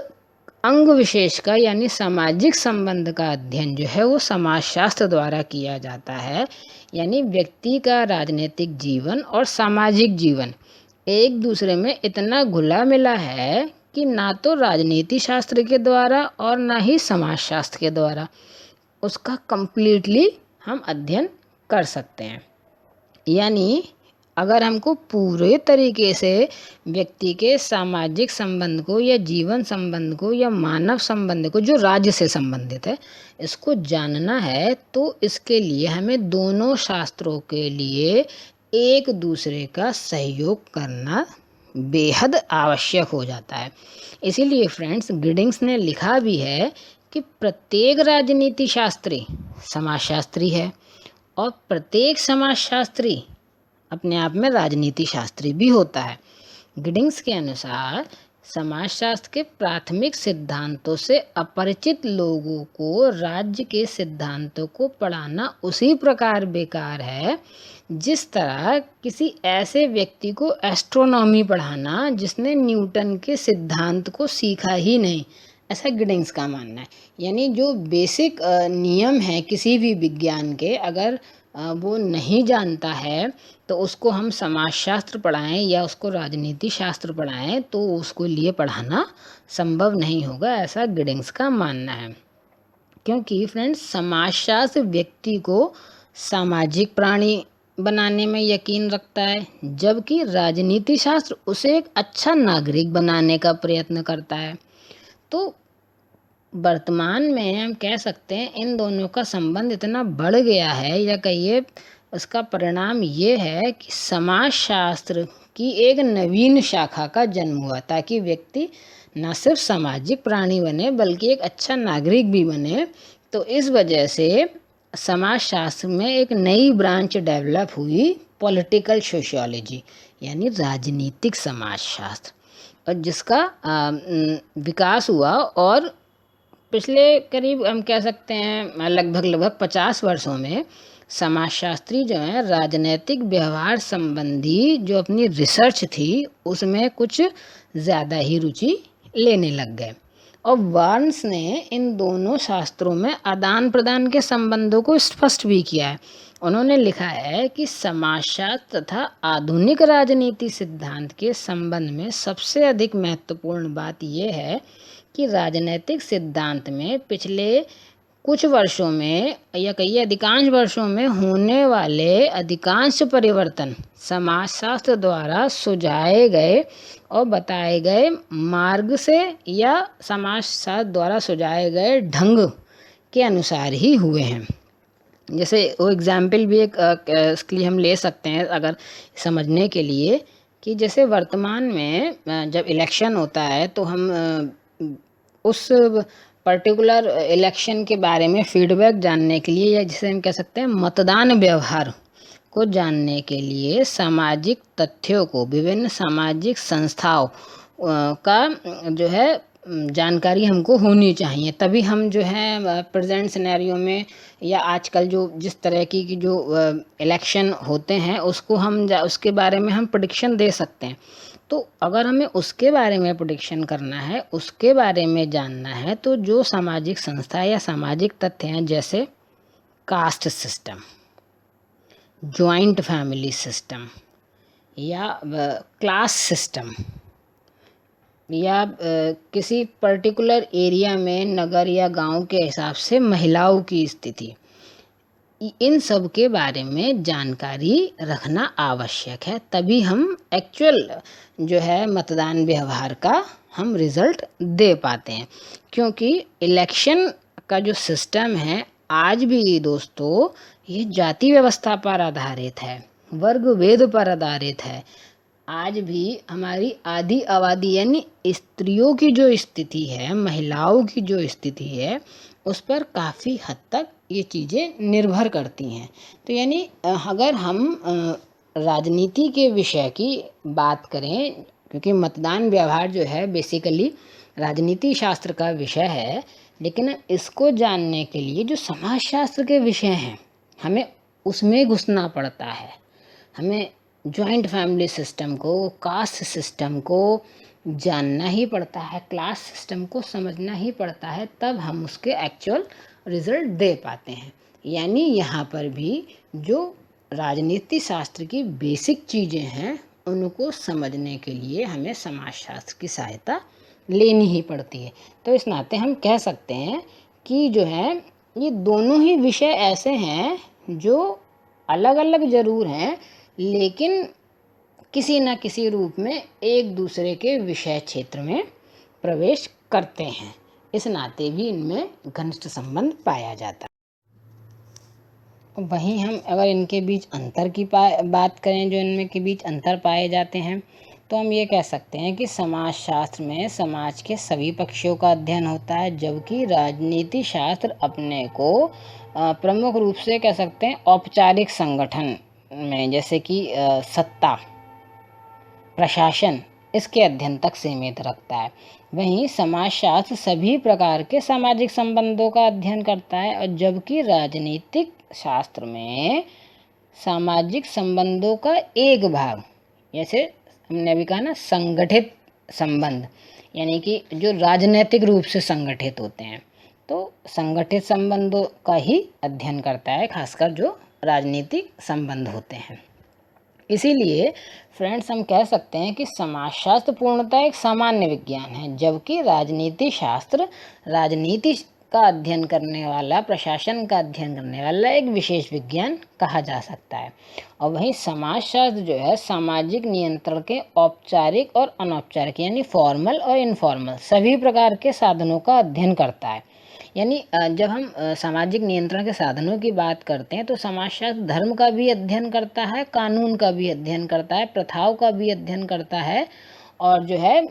अंग विशेष का यानी सामाजिक संबंध का अध्ययन जो है वो समाजशास्त्र द्वारा किया जाता है। यानी व्यक्ति का राजनीतिक जीवन और सामाजिक जीवन एक दूसरे में इतना घुला मिला है कि ना तो राजनीति शास्त्र के द्वारा और ना ही समाजशास्त्र के द्वारा उसका कंप्लीटली हम अध्ययन कर सकते हैं। यानी अगर हमको पूरे तरीके से व्यक्ति के सामाजिक संबंध को या जीवन संबंध को या मानव संबंध को जो राज्य से संबंधित है इसको जानना है, तो इसके लिए हमें दोनों शास्त्रों के लिए एक दूसरे का सहयोग करना बेहद आवश्यक हो जाता है। इसीलिए फ्रेंड्स, गिडिंग्स ने लिखा भी है कि प्रत्येक राजनीति शास्त्री समाजशास्त्री है और प्रत्येक समाजशास्त्री अपने आप में राजनीति शास्त्री भी होता है। गिडिंग्स के अनुसार समाजशास्त्र के प्राथमिक सिद्धांतों से अपरिचित लोगों को राज्य के सिद्धांतों को पढ़ाना उसी प्रकार बेकार है जिस तरह किसी ऐसे व्यक्ति को एस्ट्रोनॉमी पढ़ाना जिसने न्यूटन के सिद्धांत को सीखा ही नहीं, ऐसा गिडिंग्स का मानना है। यानी जो बेसिक नियम है किसी भी विज्ञान के, अगर वो नहीं जानता है तो उसको हम समाजशास्त्र पढ़ाएं या उसको राजनीति शास्त्र पढ़ाएं तो उसको लिए पढ़ाना संभव नहीं होगा, ऐसा गिडिंग्स का मानना है। क्योंकि फ्रेंड्स, समाजशास्त्र व्यक्ति को सामाजिक प्राणी बनाने में यकीन रखता है, जबकि राजनीति शास्त्र उसे एक अच्छा नागरिक बनाने का प्रयत्न करता है। तो वर्तमान में हम कह सकते हैं इन दोनों का संबंध इतना बढ़ गया है, या कहिए उसका परिणाम ये है कि समाजशास्त्र की एक नवीन शाखा का जन्म हुआ ताकि व्यक्ति न सिर्फ सामाजिक प्राणी बने बल्कि एक अच्छा नागरिक भी बने। तो इस वजह से समाजशास्त्र में एक नई ब्रांच डेवलप हुई, पॉलिटिकल सोशियोलॉजी यानी राजनीतिक समाजशास्त्र, और जिसका विकास हुआ। और पिछले करीब हम कह सकते हैं लगभग 50 वर्षों में समाजशास्त्री जो हैं राजनीतिक व्यवहार संबंधी जो अपनी रिसर्च थी उसमें कुछ ज़्यादा ही रुचि लेने लग गए। और वार्न्स ने इन दोनों शास्त्रों में आदान प्रदान के संबंधों को स्पष्ट भी किया है। उन्होंने लिखा है कि समाजशास्त्र तथा आधुनिक राजनीति सिद्धांत के संबंध में सबसे अधिक महत्वपूर्ण बात यह है कि राजनीतिक सिद्धांत में पिछले कुछ वर्षों में या कई अधिकांश वर्षों में होने वाले अधिकांश परिवर्तन समाजशास्त्र द्वारा सुझाए गए और बताए गए मार्ग से या समाजशास्त्र द्वारा सुझाए गए ढंग के अनुसार ही हुए हैं। जैसे वो एग्जाम्पल भी इसके लिए हम ले सकते हैं अगर समझने के लिए, कि जैसे वर्तमान में जब इलेक्शन होता है तो हम उस पर्टिकुलर इलेक्शन के बारे में फीडबैक जानने के लिए, या जिसे हम कह सकते हैं मतदान व्यवहार को जानने के लिए सामाजिक तथ्यों को, विभिन्न सामाजिक संस्थाओं का जो है जानकारी हमको होनी चाहिए। तभी हम जो है प्रेजेंट सिनेरियो में या आजकल जो जिस तरह की जो इलेक्शन होते हैं उसको हम उसके बारे में हम प्रेडिक्शन दे सकते हैं। तो अगर हमें उसके बारे में प्रेडिक्शन करना है, उसके बारे में जानना है, तो जो सामाजिक संस्था या सामाजिक तथ्य हैं जैसे caste system, joint family system या क्लास सिस्टम, या किसी पर्टिकुलर एरिया में नगर या गांव के हिसाब से महिलाओं की स्थिति, इन सब के बारे में जानकारी रखना आवश्यक है। तभी हम एक्चुअल जो है मतदान व्यवहार का हम रिज़ल्ट दे पाते हैं। क्योंकि इलेक्शन का जो सिस्टम है आज भी दोस्तों ये जाति व्यवस्था पर आधारित है, वर्ग वेद पर आधारित है। आज भी हमारी आधी आबादी यानी स्त्रियों की जो स्थिति है, महिलाओं की जो स्थिति है, उस पर काफ़ी हद तक ये चीज़ें निर्भर करती हैं। तो यानी अगर हम राजनीति के विषय की बात करें, क्योंकि मतदान व्यवहार जो है बेसिकली राजनीति शास्त्र का विषय है, लेकिन इसको जानने के लिए जो समाजशास्त्र के विषय हैं हमें उसमें घुसना पड़ता है। हमें जॉइंट फैमिली सिस्टम को, कास्ट सिस्टम को जानना ही पड़ता है, क्लास सिस्टम को समझना ही पड़ता है, तब हम उसके एक्चुअल रिज़ल्ट दे पाते हैं। यानी यहाँ पर भी जो राजनीति शास्त्र की बेसिक चीज़ें हैं उनको समझने के लिए हमें समाजशास्त्र की सहायता लेनी ही पड़ती है। तो इस नाते हम कह सकते हैं कि जो है ये दोनों ही विषय ऐसे हैं जो अलग अलग ज़रूर हैं, लेकिन किसी न किसी रूप में एक दूसरे के विषय क्षेत्र में प्रवेश करते हैं। इस नाते भी इनमें घनिष्ठ संबंध पाया जाता है। वहीं हम अगर इनके बीच अंतर की बात करें, जो इनमें के बीच अंतर पाए जाते हैं, तो हम ये कह सकते हैं कि समाजशास्त्र में समाज के सभी पक्षों का अध्ययन होता है, जबकि राजनीति शास्त्र अपने को प्रमुख रूप से कह सकते हैं औपचारिक संगठन में, जैसे कि सत्ता, प्रशासन, इसके अध्ययन तक सीमित रखता है। वहीं समाजशास्त्र सभी प्रकार के सामाजिक संबंधों का अध्ययन करता है, और जबकि राजनीतिक शास्त्र में सामाजिक संबंधों का एक भाग, जैसे हमने अभी कहा ना संगठित संबंध, यानी कि जो राजनीतिक रूप से संगठित होते हैं, तो संगठित संबंधों का ही अध्ययन करता है, खासकर जो राजनीतिक संबंध होते हैं। इसीलिए फ्रेंड्स हम कह सकते हैं कि समाजशास्त्र पूर्णतः एक सामान्य विज्ञान है, जबकि राजनीति शास्त्र राजनीति का अध्ययन करने वाला, प्रशासन का अध्ययन करने वाला एक विशेष विज्ञान कहा जा सकता है। और वहीं समाजशास्त्र जो है सामाजिक नियंत्रण के औपचारिक और अनौपचारिक यानी फॉर्मल और इनफॉर्मल सभी प्रकार के साधनों का अध्ययन करता है। यानी जब हम सामाजिक नियंत्रण के साधनों की बात करते हैं तो समाजशास्त्र धर्म का भी अध्ययन करता है, कानून का भी अध्ययन करता है, प्रथाओं का भी अध्ययन करता है, और जो है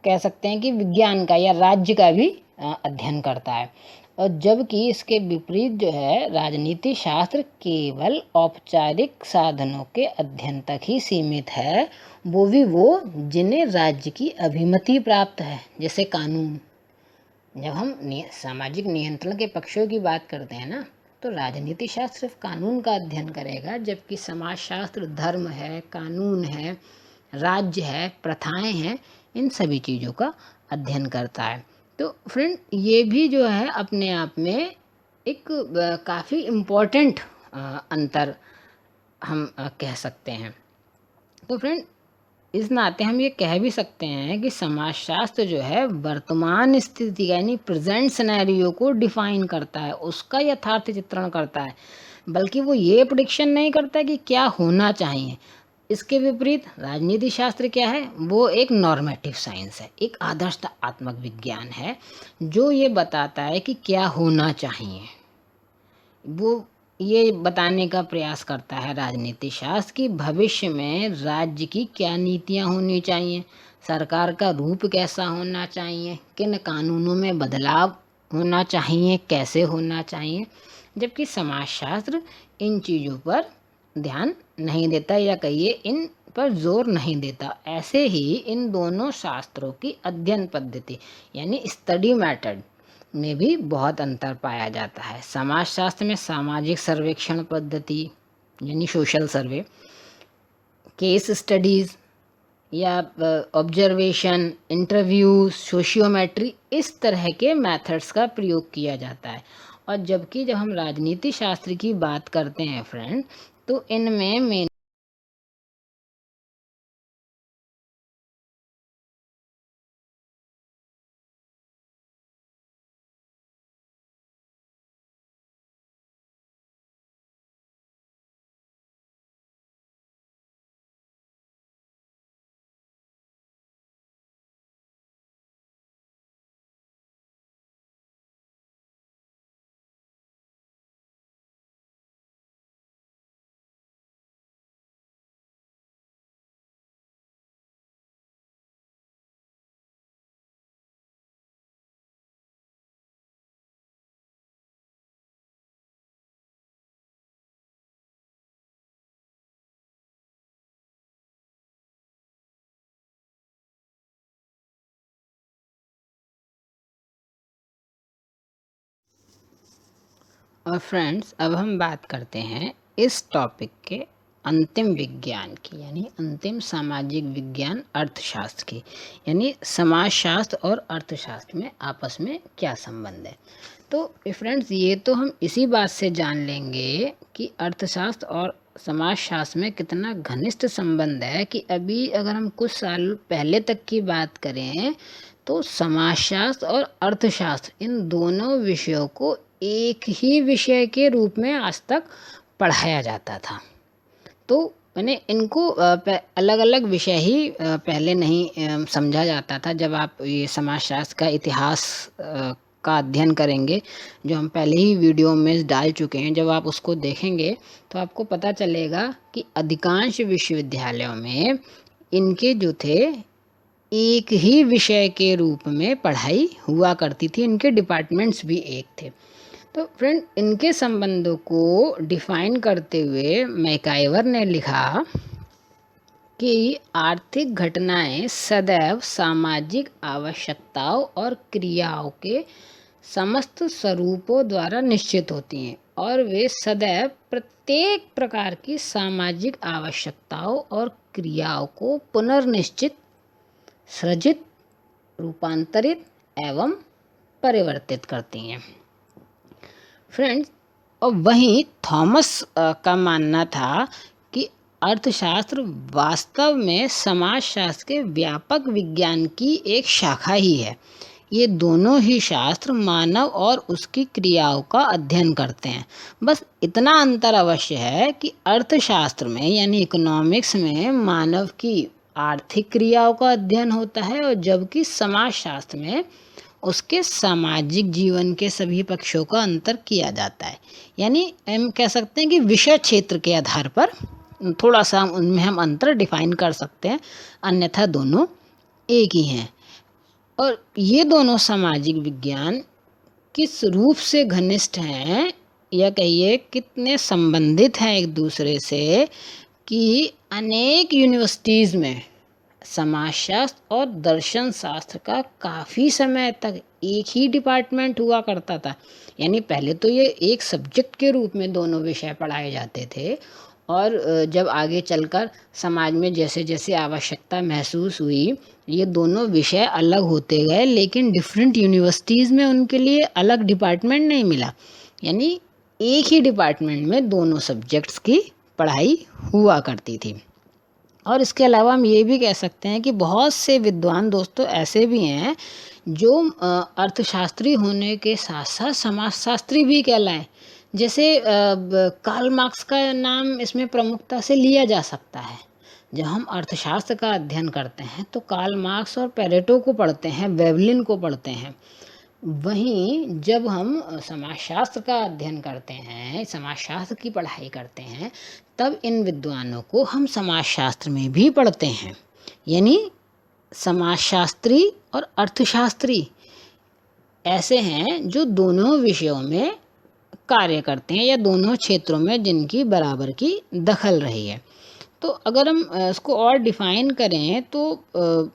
कह सकते हैं कि विज्ञान का या राज्य का भी अध्ययन करता है। और जबकि इसके विपरीत जो है राजनीति शास्त्र केवल औपचारिक साधनों के अध्ययन तक ही सीमित है, वो भी वो जिन्हें राज्य की अभिमति प्राप्त है, जैसे कानून। जब हम सामाजिक नियंत्रण के पक्षों की बात करते हैं ना, तो राजनीति शास्त्र सिर्फ कानून का अध्ययन करेगा, जबकि समाजशास्त्र धर्म है, कानून है, राज्य है, प्रथाएं हैं, इन सभी चीज़ों का अध्ययन करता है। तो फ्रेंड ये भी जो है अपने आप में एक काफ़ी इम्पोर्टेंट अंतर हम कह सकते हैं। तो फ्रेंड इस नाते हम ये कह भी सकते हैं कि समाजशास्त्र जो है वर्तमान स्थिति यानी प्रेजेंट सिनेरियो को डिफाइन करता है, उसका यथार्थ चित्रण करता है, बल्कि वो ये प्रेडिक्शन नहीं करता कि क्या होना चाहिए। इसके विपरीत राजनीति शास्त्र क्या है, वो एक नॉर्मेटिव साइंस है, एक आदर्शात्मक विज्ञान है जो ये बताता है कि क्या होना चाहिए। वो ये बताने का प्रयास करता है राजनीति शास्त्र कि भविष्य में राज्य की क्या नीतियाँ होनी चाहिए, सरकार का रूप कैसा होना चाहिए, किन कानूनों में बदलाव होना चाहिए, कैसे होना चाहिए। जबकि समाजशास्त्र इन चीज़ों पर ध्यान नहीं देता, या कहिए इन पर जोर नहीं देता। ऐसे ही इन दोनों शास्त्रों की अध्ययन पद्धति यानी स्टडी मेथड में भी बहुत अंतर पाया जाता है। समाजशास्त्र में सामाजिक सर्वेक्षण पद्धति यानी सोशल सर्वे, केस स्टडीज़ या ऑब्जर्वेशन, इंटरव्यू, सोशियोमेट्री, इस तरह के मेथड्स का प्रयोग किया जाता है। और जबकि जब हम राजनीति शास्त्र की बात करते हैं फ्रेंड, तो इनमें मेन और फ्रेंड्स, अब हम बात करते हैं इस टॉपिक के अंतिम विज्ञान की, यानी अंतिम सामाजिक विज्ञान अर्थशास्त्र की। यानी समाजशास्त्र और अर्थशास्त्र में आपस में क्या संबंध है। तो फ्रेंड्स, ये तो हम इसी बात से जान लेंगे कि अर्थशास्त्र और समाजशास्त्र में कितना घनिष्ठ संबंध है कि अभी अगर हम कुछ साल पहले तक की बात करें तो समाजशास्त्र और अर्थशास्त्र इन दोनों विषयों को एक ही विषय के रूप में आज तक पढ़ाया जाता था। तो मैंने इनको अलग अलग विषय ही पहले नहीं समझा जाता था। जब आप ये समाजशास्त्र का इतिहास का अध्ययन करेंगे, जो हम पहले ही वीडियो में डाल चुके हैं, जब आप उसको देखेंगे तो आपको पता चलेगा कि अधिकांश विश्वविद्यालयों में इनके जो थे एक ही विषय के रूप में पढ़ाई हुआ करती थी, इनके डिपार्टमेंट्स भी एक थे। तो फ्रेंड, इनके संबंधों को डिफाइन करते हुए मैकाइवर ने लिखा कि आर्थिक घटनाएं सदैव सामाजिक आवश्यकताओं और क्रियाओं के समस्त स्वरूपों द्वारा निश्चित होती हैं और वे सदैव प्रत्येक प्रकार की सामाजिक आवश्यकताओं और क्रियाओं को पुनर्निश्चित, सृजित, रूपांतरित एवं परिवर्तित करती हैं। फ्रेंड्स, और वहीं थॉमस का मानना था कि अर्थशास्त्र वास्तव में समाजशास्त्र के व्यापक विज्ञान की एक शाखा ही है। ये दोनों ही शास्त्र मानव और उसकी क्रियाओं का अध्ययन करते हैं। बस इतना अंतर अवश्य है कि अर्थशास्त्र में यानी इकोनॉमिक्स में मानव की आर्थिक क्रियाओं का अध्ययन होता है, और जबकि समाजशास्त्र में उसके सामाजिक जीवन के सभी पक्षों का अंतर किया जाता है। यानी हम कह सकते हैं कि विषय क्षेत्र के आधार पर थोड़ा सा उनमें हम अंतर डिफाइन कर सकते हैं, अन्यथा दोनों एक ही हैं। और ये दोनों सामाजिक विज्ञान किस रूप से घनिष्ठ हैं, या कहिए कितने संबंधित हैं एक दूसरे से, कि अनेक यूनिवर्सिटीज़ में समाजशास्त्र और दर्शन शास्त्र का काफ़ी समय तक एक ही डिपार्टमेंट हुआ करता था। यानी पहले तो ये एक सब्जेक्ट के रूप में दोनों विषय पढ़ाए जाते थे, और जब आगे चलकर समाज में जैसे जैसे आवश्यकता महसूस हुई, ये दोनों विषय अलग होते गए, लेकिन डिफरेंट यूनिवर्सिटीज़ में उनके लिए अलग डिपार्टमेंट नहीं मिला। यानी एक ही डिपार्टमेंट में दोनों सब्जेक्ट्स की पढ़ाई हुआ करती थी। और इसके अलावा हम ये भी कह सकते हैं कि बहुत से विद्वान दोस्तों ऐसे भी हैं जो अर्थशास्त्री होने के साथ साथ समाजशास्त्री भी कहलाएं। जैसे कार्ल मार्क्स का नाम इसमें प्रमुखता से लिया जा सकता है। जब हम अर्थशास्त्र का अध्ययन करते हैं तो कार्ल मार्क्स और पेरेटो को पढ़ते हैं, वेवलिन को पढ़ते हैं। वहीं जब हम समाजशास्त्र का अध्ययन करते हैं, समाजशास्त्र की पढ़ाई करते हैं, तब इन विद्वानों को हम समाजशास्त्र में भी पढ़ते हैं। यानी समाजशास्त्री और अर्थशास्त्री ऐसे हैं जो दोनों विषयों में कार्य करते हैं, या दोनों क्षेत्रों में जिनकी बराबर की दखल रही है। तो अगर हम इसको और डिफाइन करें तो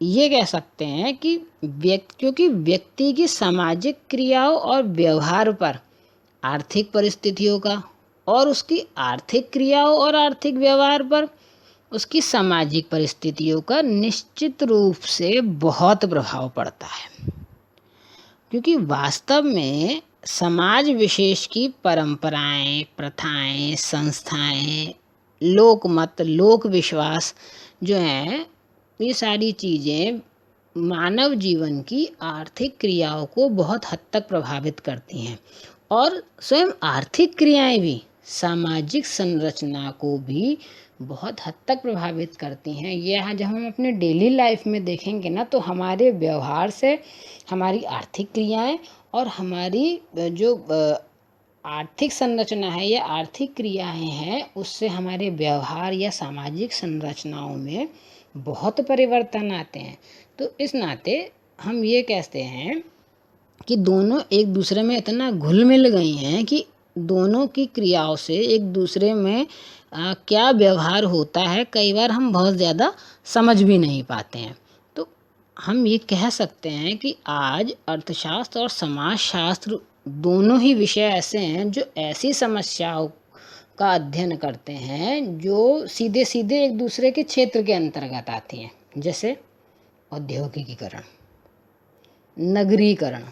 ये कह सकते हैं कि क्योंकि व्यक्ति की सामाजिक क्रियाओं और व्यवहार पर आर्थिक परिस्थितियों का, और उसकी आर्थिक क्रियाओं और आर्थिक व्यवहार पर उसकी सामाजिक परिस्थितियों का निश्चित रूप से बहुत प्रभाव पड़ता है। क्योंकि वास्तव में समाज विशेष की परंपराएं, प्रथाएं, संस्थाएं, लोकमत, लोक विश्वास जो हैं, ये सारी चीज़ें मानव जीवन की आर्थिक क्रियाओं को बहुत हद तक प्रभावित करती हैं, और स्वयं आर्थिक क्रियाएं भी सामाजिक संरचना को भी बहुत हद तक प्रभावित करती हैं। यह जब हम अपने डेली लाइफ में देखेंगे ना, तो हमारे व्यवहार से हमारी आर्थिक क्रियाएं और हमारी जो आर्थिक संरचना है या आर्थिक क्रियाएं हैं, उससे हमारे व्यवहार या सामाजिक संरचनाओं में बहुत परिवर्तन आते हैं। तो इस नाते हम ये कहते हैं कि दोनों एक दूसरे में इतना घुल मिल गई हैं कि दोनों की क्रियाओं से एक दूसरे में क्या व्यवहार होता है, कई बार हम बहुत ज़्यादा समझ भी नहीं पाते हैं। तो हम ये कह सकते हैं कि आज अर्थशास्त्र और समाजशास्त्र दोनों ही विषय ऐसे हैं जो ऐसी समस्याओं का अध्ययन करते हैं जो सीधे सीधे एक दूसरे के क्षेत्र के अंतर्गत आती हैं, जैसे औद्योगिकीकरण, नगरीकरण,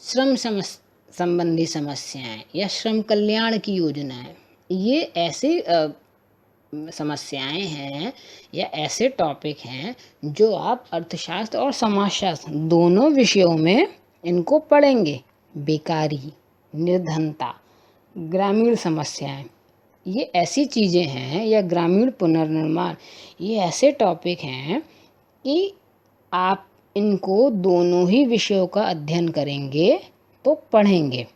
श्रम संबंधी समस्याएं या श्रम कल्याण की योजनाएं। ये ऐसी समस्याएं हैं या ऐसे टॉपिक हैं जो आप अर्थशास्त्र और समाजशास्त्र दोनों विषयों में इनको पढ़ेंगे। बेकारी, निर्धनता, ग्रामीण समस्याएं, ये ऐसी चीज़ें हैं, या ग्रामीण पुनर्निर्माण, ये ऐसे टॉपिक हैं कि आप इनको दोनों ही विषयों का अध्ययन करेंगे तो पढ़ेंगे।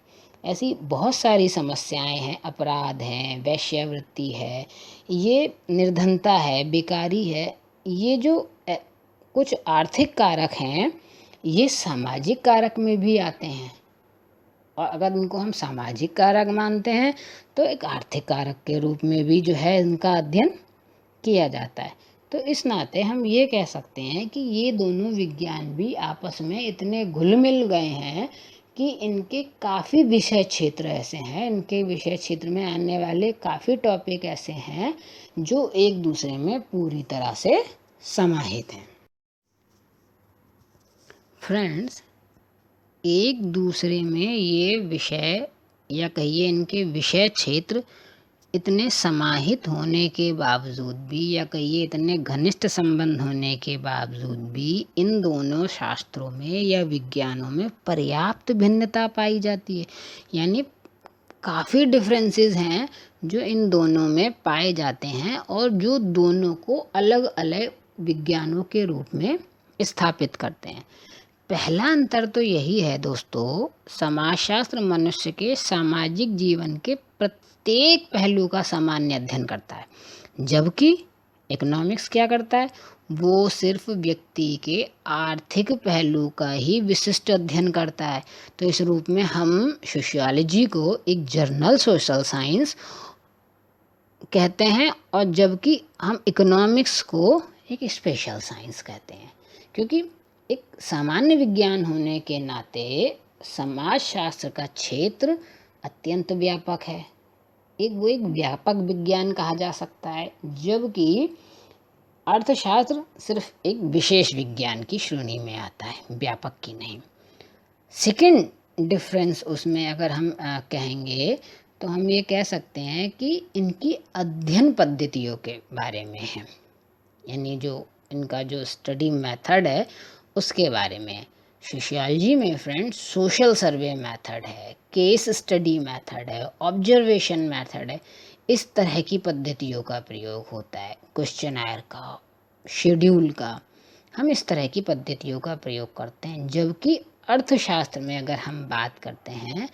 ऐसी बहुत सारी समस्याएं हैं, अपराध हैं, वेश्यावृत्ति है, ये निर्धनता है, बेकारी है, ये जो कुछ आर्थिक कारक हैं, ये सामाजिक कारक में भी आते हैं, और अगर इनको हम सामाजिक कारक मानते हैं तो एक आर्थिक कारक के रूप में भी जो है इनका अध्ययन किया जाता है। तो इस नाते हम ये कह सकते हैं कि ये दोनों विज्ञान भी आपस में इतने घुल मिल गए हैं कि इनके काफ़ी विषय क्षेत्र ऐसे हैं, इनके विषय क्षेत्र में आने वाले काफ़ी टॉपिक ऐसे हैं जो एक दूसरे में पूरी तरह से समाहित हैं। फ्रेंड्स, एक दूसरे में ये विषय, या कहिए इनके विषय क्षेत्र इतने समाहित होने के बावजूद भी, या कहिए इतने घनिष्ठ संबंध होने के बावजूद भी, इन दोनों शास्त्रों में या विज्ञानों में पर्याप्त भिन्नता पाई जाती है। यानी काफ़ी डिफरेंसेस हैं जो इन दोनों में पाए जाते हैं, और जो दोनों को अलग अलग विज्ञानों के रूप में स्थापित करते हैं। पहला अंतर तो यही है दोस्तों, समाजशास्त्र मनुष्य के सामाजिक जीवन के प्रत्येक पहलू का सामान्य अध्ययन करता है, जबकि इकोनॉमिक्स क्या करता है, वो सिर्फ व्यक्ति के आर्थिक पहलू का ही विशिष्ट अध्ययन करता है। तो इस रूप में हम सोशियोलॉजी को एक जनरल सोशल साइंस कहते हैं, और जबकि हम इकोनॉमिक्स को एक स्पेशल साइंस कहते हैं। क्योंकि एक सामान्य विज्ञान होने के नाते समाजशास्त्र का क्षेत्र अत्यंत व्यापक है, एक व्यापक विज्ञान कहा जा सकता है, जबकि अर्थशास्त्र सिर्फ एक विशेष विज्ञान की श्रेणी में आता है, व्यापक की नहीं। सेकंड डिफरेंस उसमें अगर हम कहेंगे तो हम ये कह सकते हैं कि इनकी अध्ययन पद्धतियों के बारे में है, यानी जो इनका जो स्टडी मेथड है उसके बारे में। सोशियोलॉजी में फ्रेंड्स सोशल सर्वे मेथड है, केस स्टडी मेथड है, ऑब्जर्वेशन मेथड है, इस तरह की पद्धतियों का प्रयोग होता है। क्वेश्चनर का, शेड्यूल का, हम इस तरह की पद्धतियों का प्रयोग करते हैं। जबकि अर्थशास्त्र में अगर हम बात करते हैं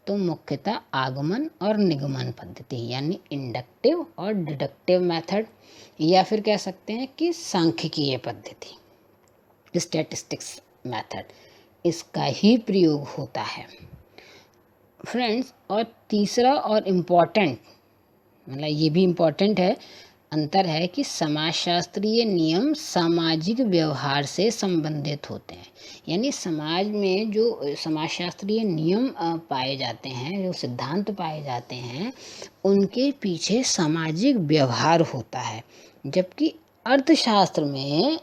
तो मुख्यतः आगमन और निगमन पद्धति यानी इंडक्टिव और डिडक्टिव मेथड, या फिर कह सकते हैं कि सांख्यिकीय पद्धति स्टैटिस्टिक्स मेथड, इसका ही प्रयोग होता है फ्रेंड्स। और तीसरा और इम्पॉर्टेंट, मतलब ये भी इम्पॉर्टेंट है, अंतर है कि समाजशास्त्रीय नियम सामाजिक व्यवहार से संबंधित होते हैं। यानी समाज में जो समाजशास्त्रीय नियम पाए जाते हैं, जो सिद्धांत पाए जाते हैं, उनके पीछे सामाजिक व्यवहार होता है, जबकि अर्थशास्त्र में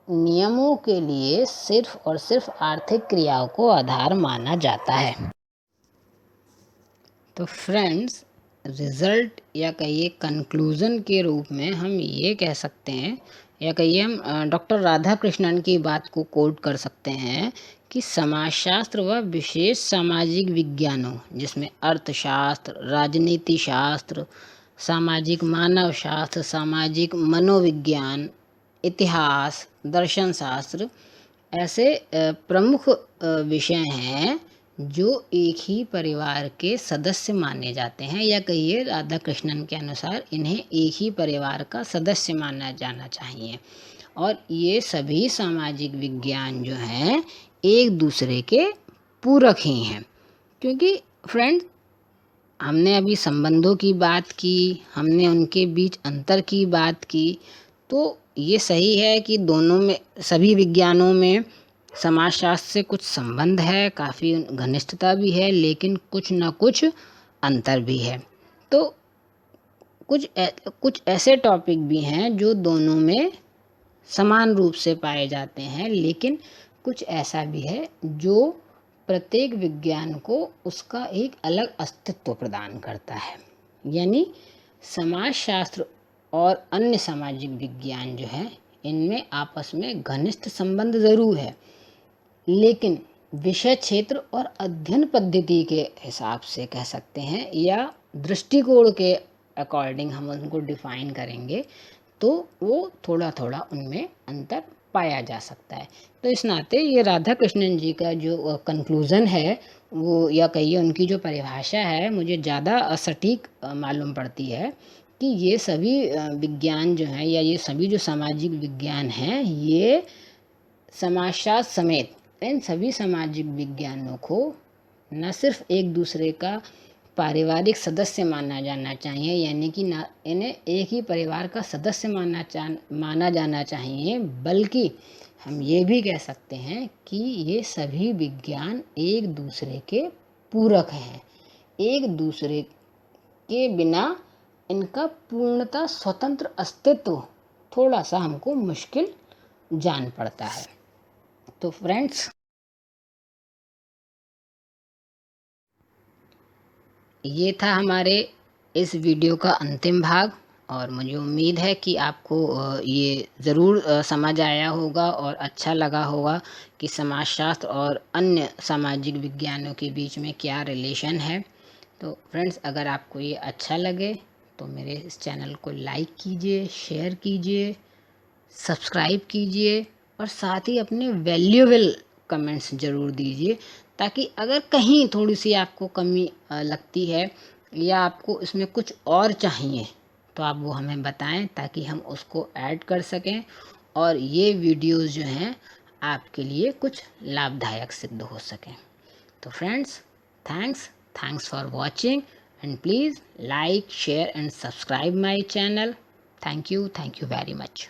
नियमों के लिए सिर्फ और सिर्फ आर्थिक क्रियाओं को आधार माना जाता है। तो फ्रेंड्स, रिज़ल्ट या कहिए कंक्लूज़न के रूप में हम ये कह सकते हैं, या कहिए हम डॉक्टर राधाकृष्णन की बात को कोट कर सकते हैं कि समाजशास्त्र व विशेष सामाजिक विज्ञानों, जिसमें अर्थशास्त्र, राजनीति शास्त्र, सामाजिक मानव शास्त्र, सामाजिक मनोविज्ञान, इतिहास, दर्शन शास्त्र, ऐसे प्रमुख विषय हैं जो एक ही परिवार के सदस्य माने जाते हैं, या कहिए राधा कृष्णन के अनुसार इन्हें एक ही परिवार का सदस्य माना जाना चाहिए। और ये सभी सामाजिक विज्ञान जो हैं एक दूसरे के पूरक ही हैं, क्योंकि फ्रेंड हमने अभी संबंधों की बात की, हमने उनके बीच अंतर की बात की, तो ये सही है कि दोनों में, सभी विज्ञानों में समाजशास्त्र से कुछ संबंध है, काफ़ी घनिष्ठता भी है, लेकिन कुछ न कुछ अंतर भी है। तो कुछ ऐसे टॉपिक भी हैं जो दोनों में समान रूप से पाए जाते हैं, लेकिन कुछ ऐसा भी है जो प्रत्येक विज्ञान को उसका एक अलग अस्तित्व प्रदान करता है। यानी समाजशास्त्र और अन्य सामाजिक विज्ञान जो है, इनमें आपस में घनिष्ठ संबंध ज़रूर है, लेकिन विषय क्षेत्र और अध्ययन पद्धति के हिसाब से कह सकते हैं, या दृष्टिकोण के अकॉर्डिंग हम उनको डिफ़ाइन करेंगे, तो वो थोड़ा थोड़ा उनमें अंतर पाया जा सकता है। तो इस नाते ये राधा कृष्णन जी का जो कंक्लूज़न है, वो, या कहिए उनकी जो परिभाषा है, मुझे ज़्यादा सटीक मालूम पड़ती है कि ये सभी विज्ञान जो हैं, या ये सभी जो सामाजिक विज्ञान हैं, ये समाजशास्त्र समेत इन सभी सामाजिक विज्ञानों को न सिर्फ एक दूसरे का पारिवारिक सदस्य माना जाना चाहिए, यानी कि ना इन्हें एक ही परिवार का सदस्य माना जाना चाहिए, बल्कि हम ये भी कह सकते हैं कि ये सभी विज्ञान एक दूसरे के पूरक हैं। एक दूसरे के बिना इनका पूर्णतः स्वतंत्र अस्तित्व थोड़ा सा हमको मुश्किल जान पड़ता है। तो फ्रेंड्स, ये था हमारे इस वीडियो का अंतिम भाग, और मुझे उम्मीद है कि आपको ये ज़रूर समझ आया होगा और अच्छा लगा होगा कि समाजशास्त्र और अन्य सामाजिक विज्ञानों के बीच में क्या रिलेशन है। तो फ्रेंड्स, अगर आपको ये अच्छा लगे तो मेरे इस चैनल को लाइक कीजिए, शेयर कीजिए, सब्सक्राइब कीजिए, और साथ ही अपने वैल्यूएबल कमेंट्स ज़रूर दीजिए, ताकि अगर कहीं थोड़ी सी आपको कमी लगती है, या आपको इसमें कुछ और चाहिए, तो आप वो हमें बताएं, ताकि हम उसको ऐड कर सकें, और ये वीडियोस जो हैं आपके लिए कुछ लाभदायक सिद्ध हो सकें। तो friends, thanks for watching, and please like, share and subscribe my channel. Thank you very much.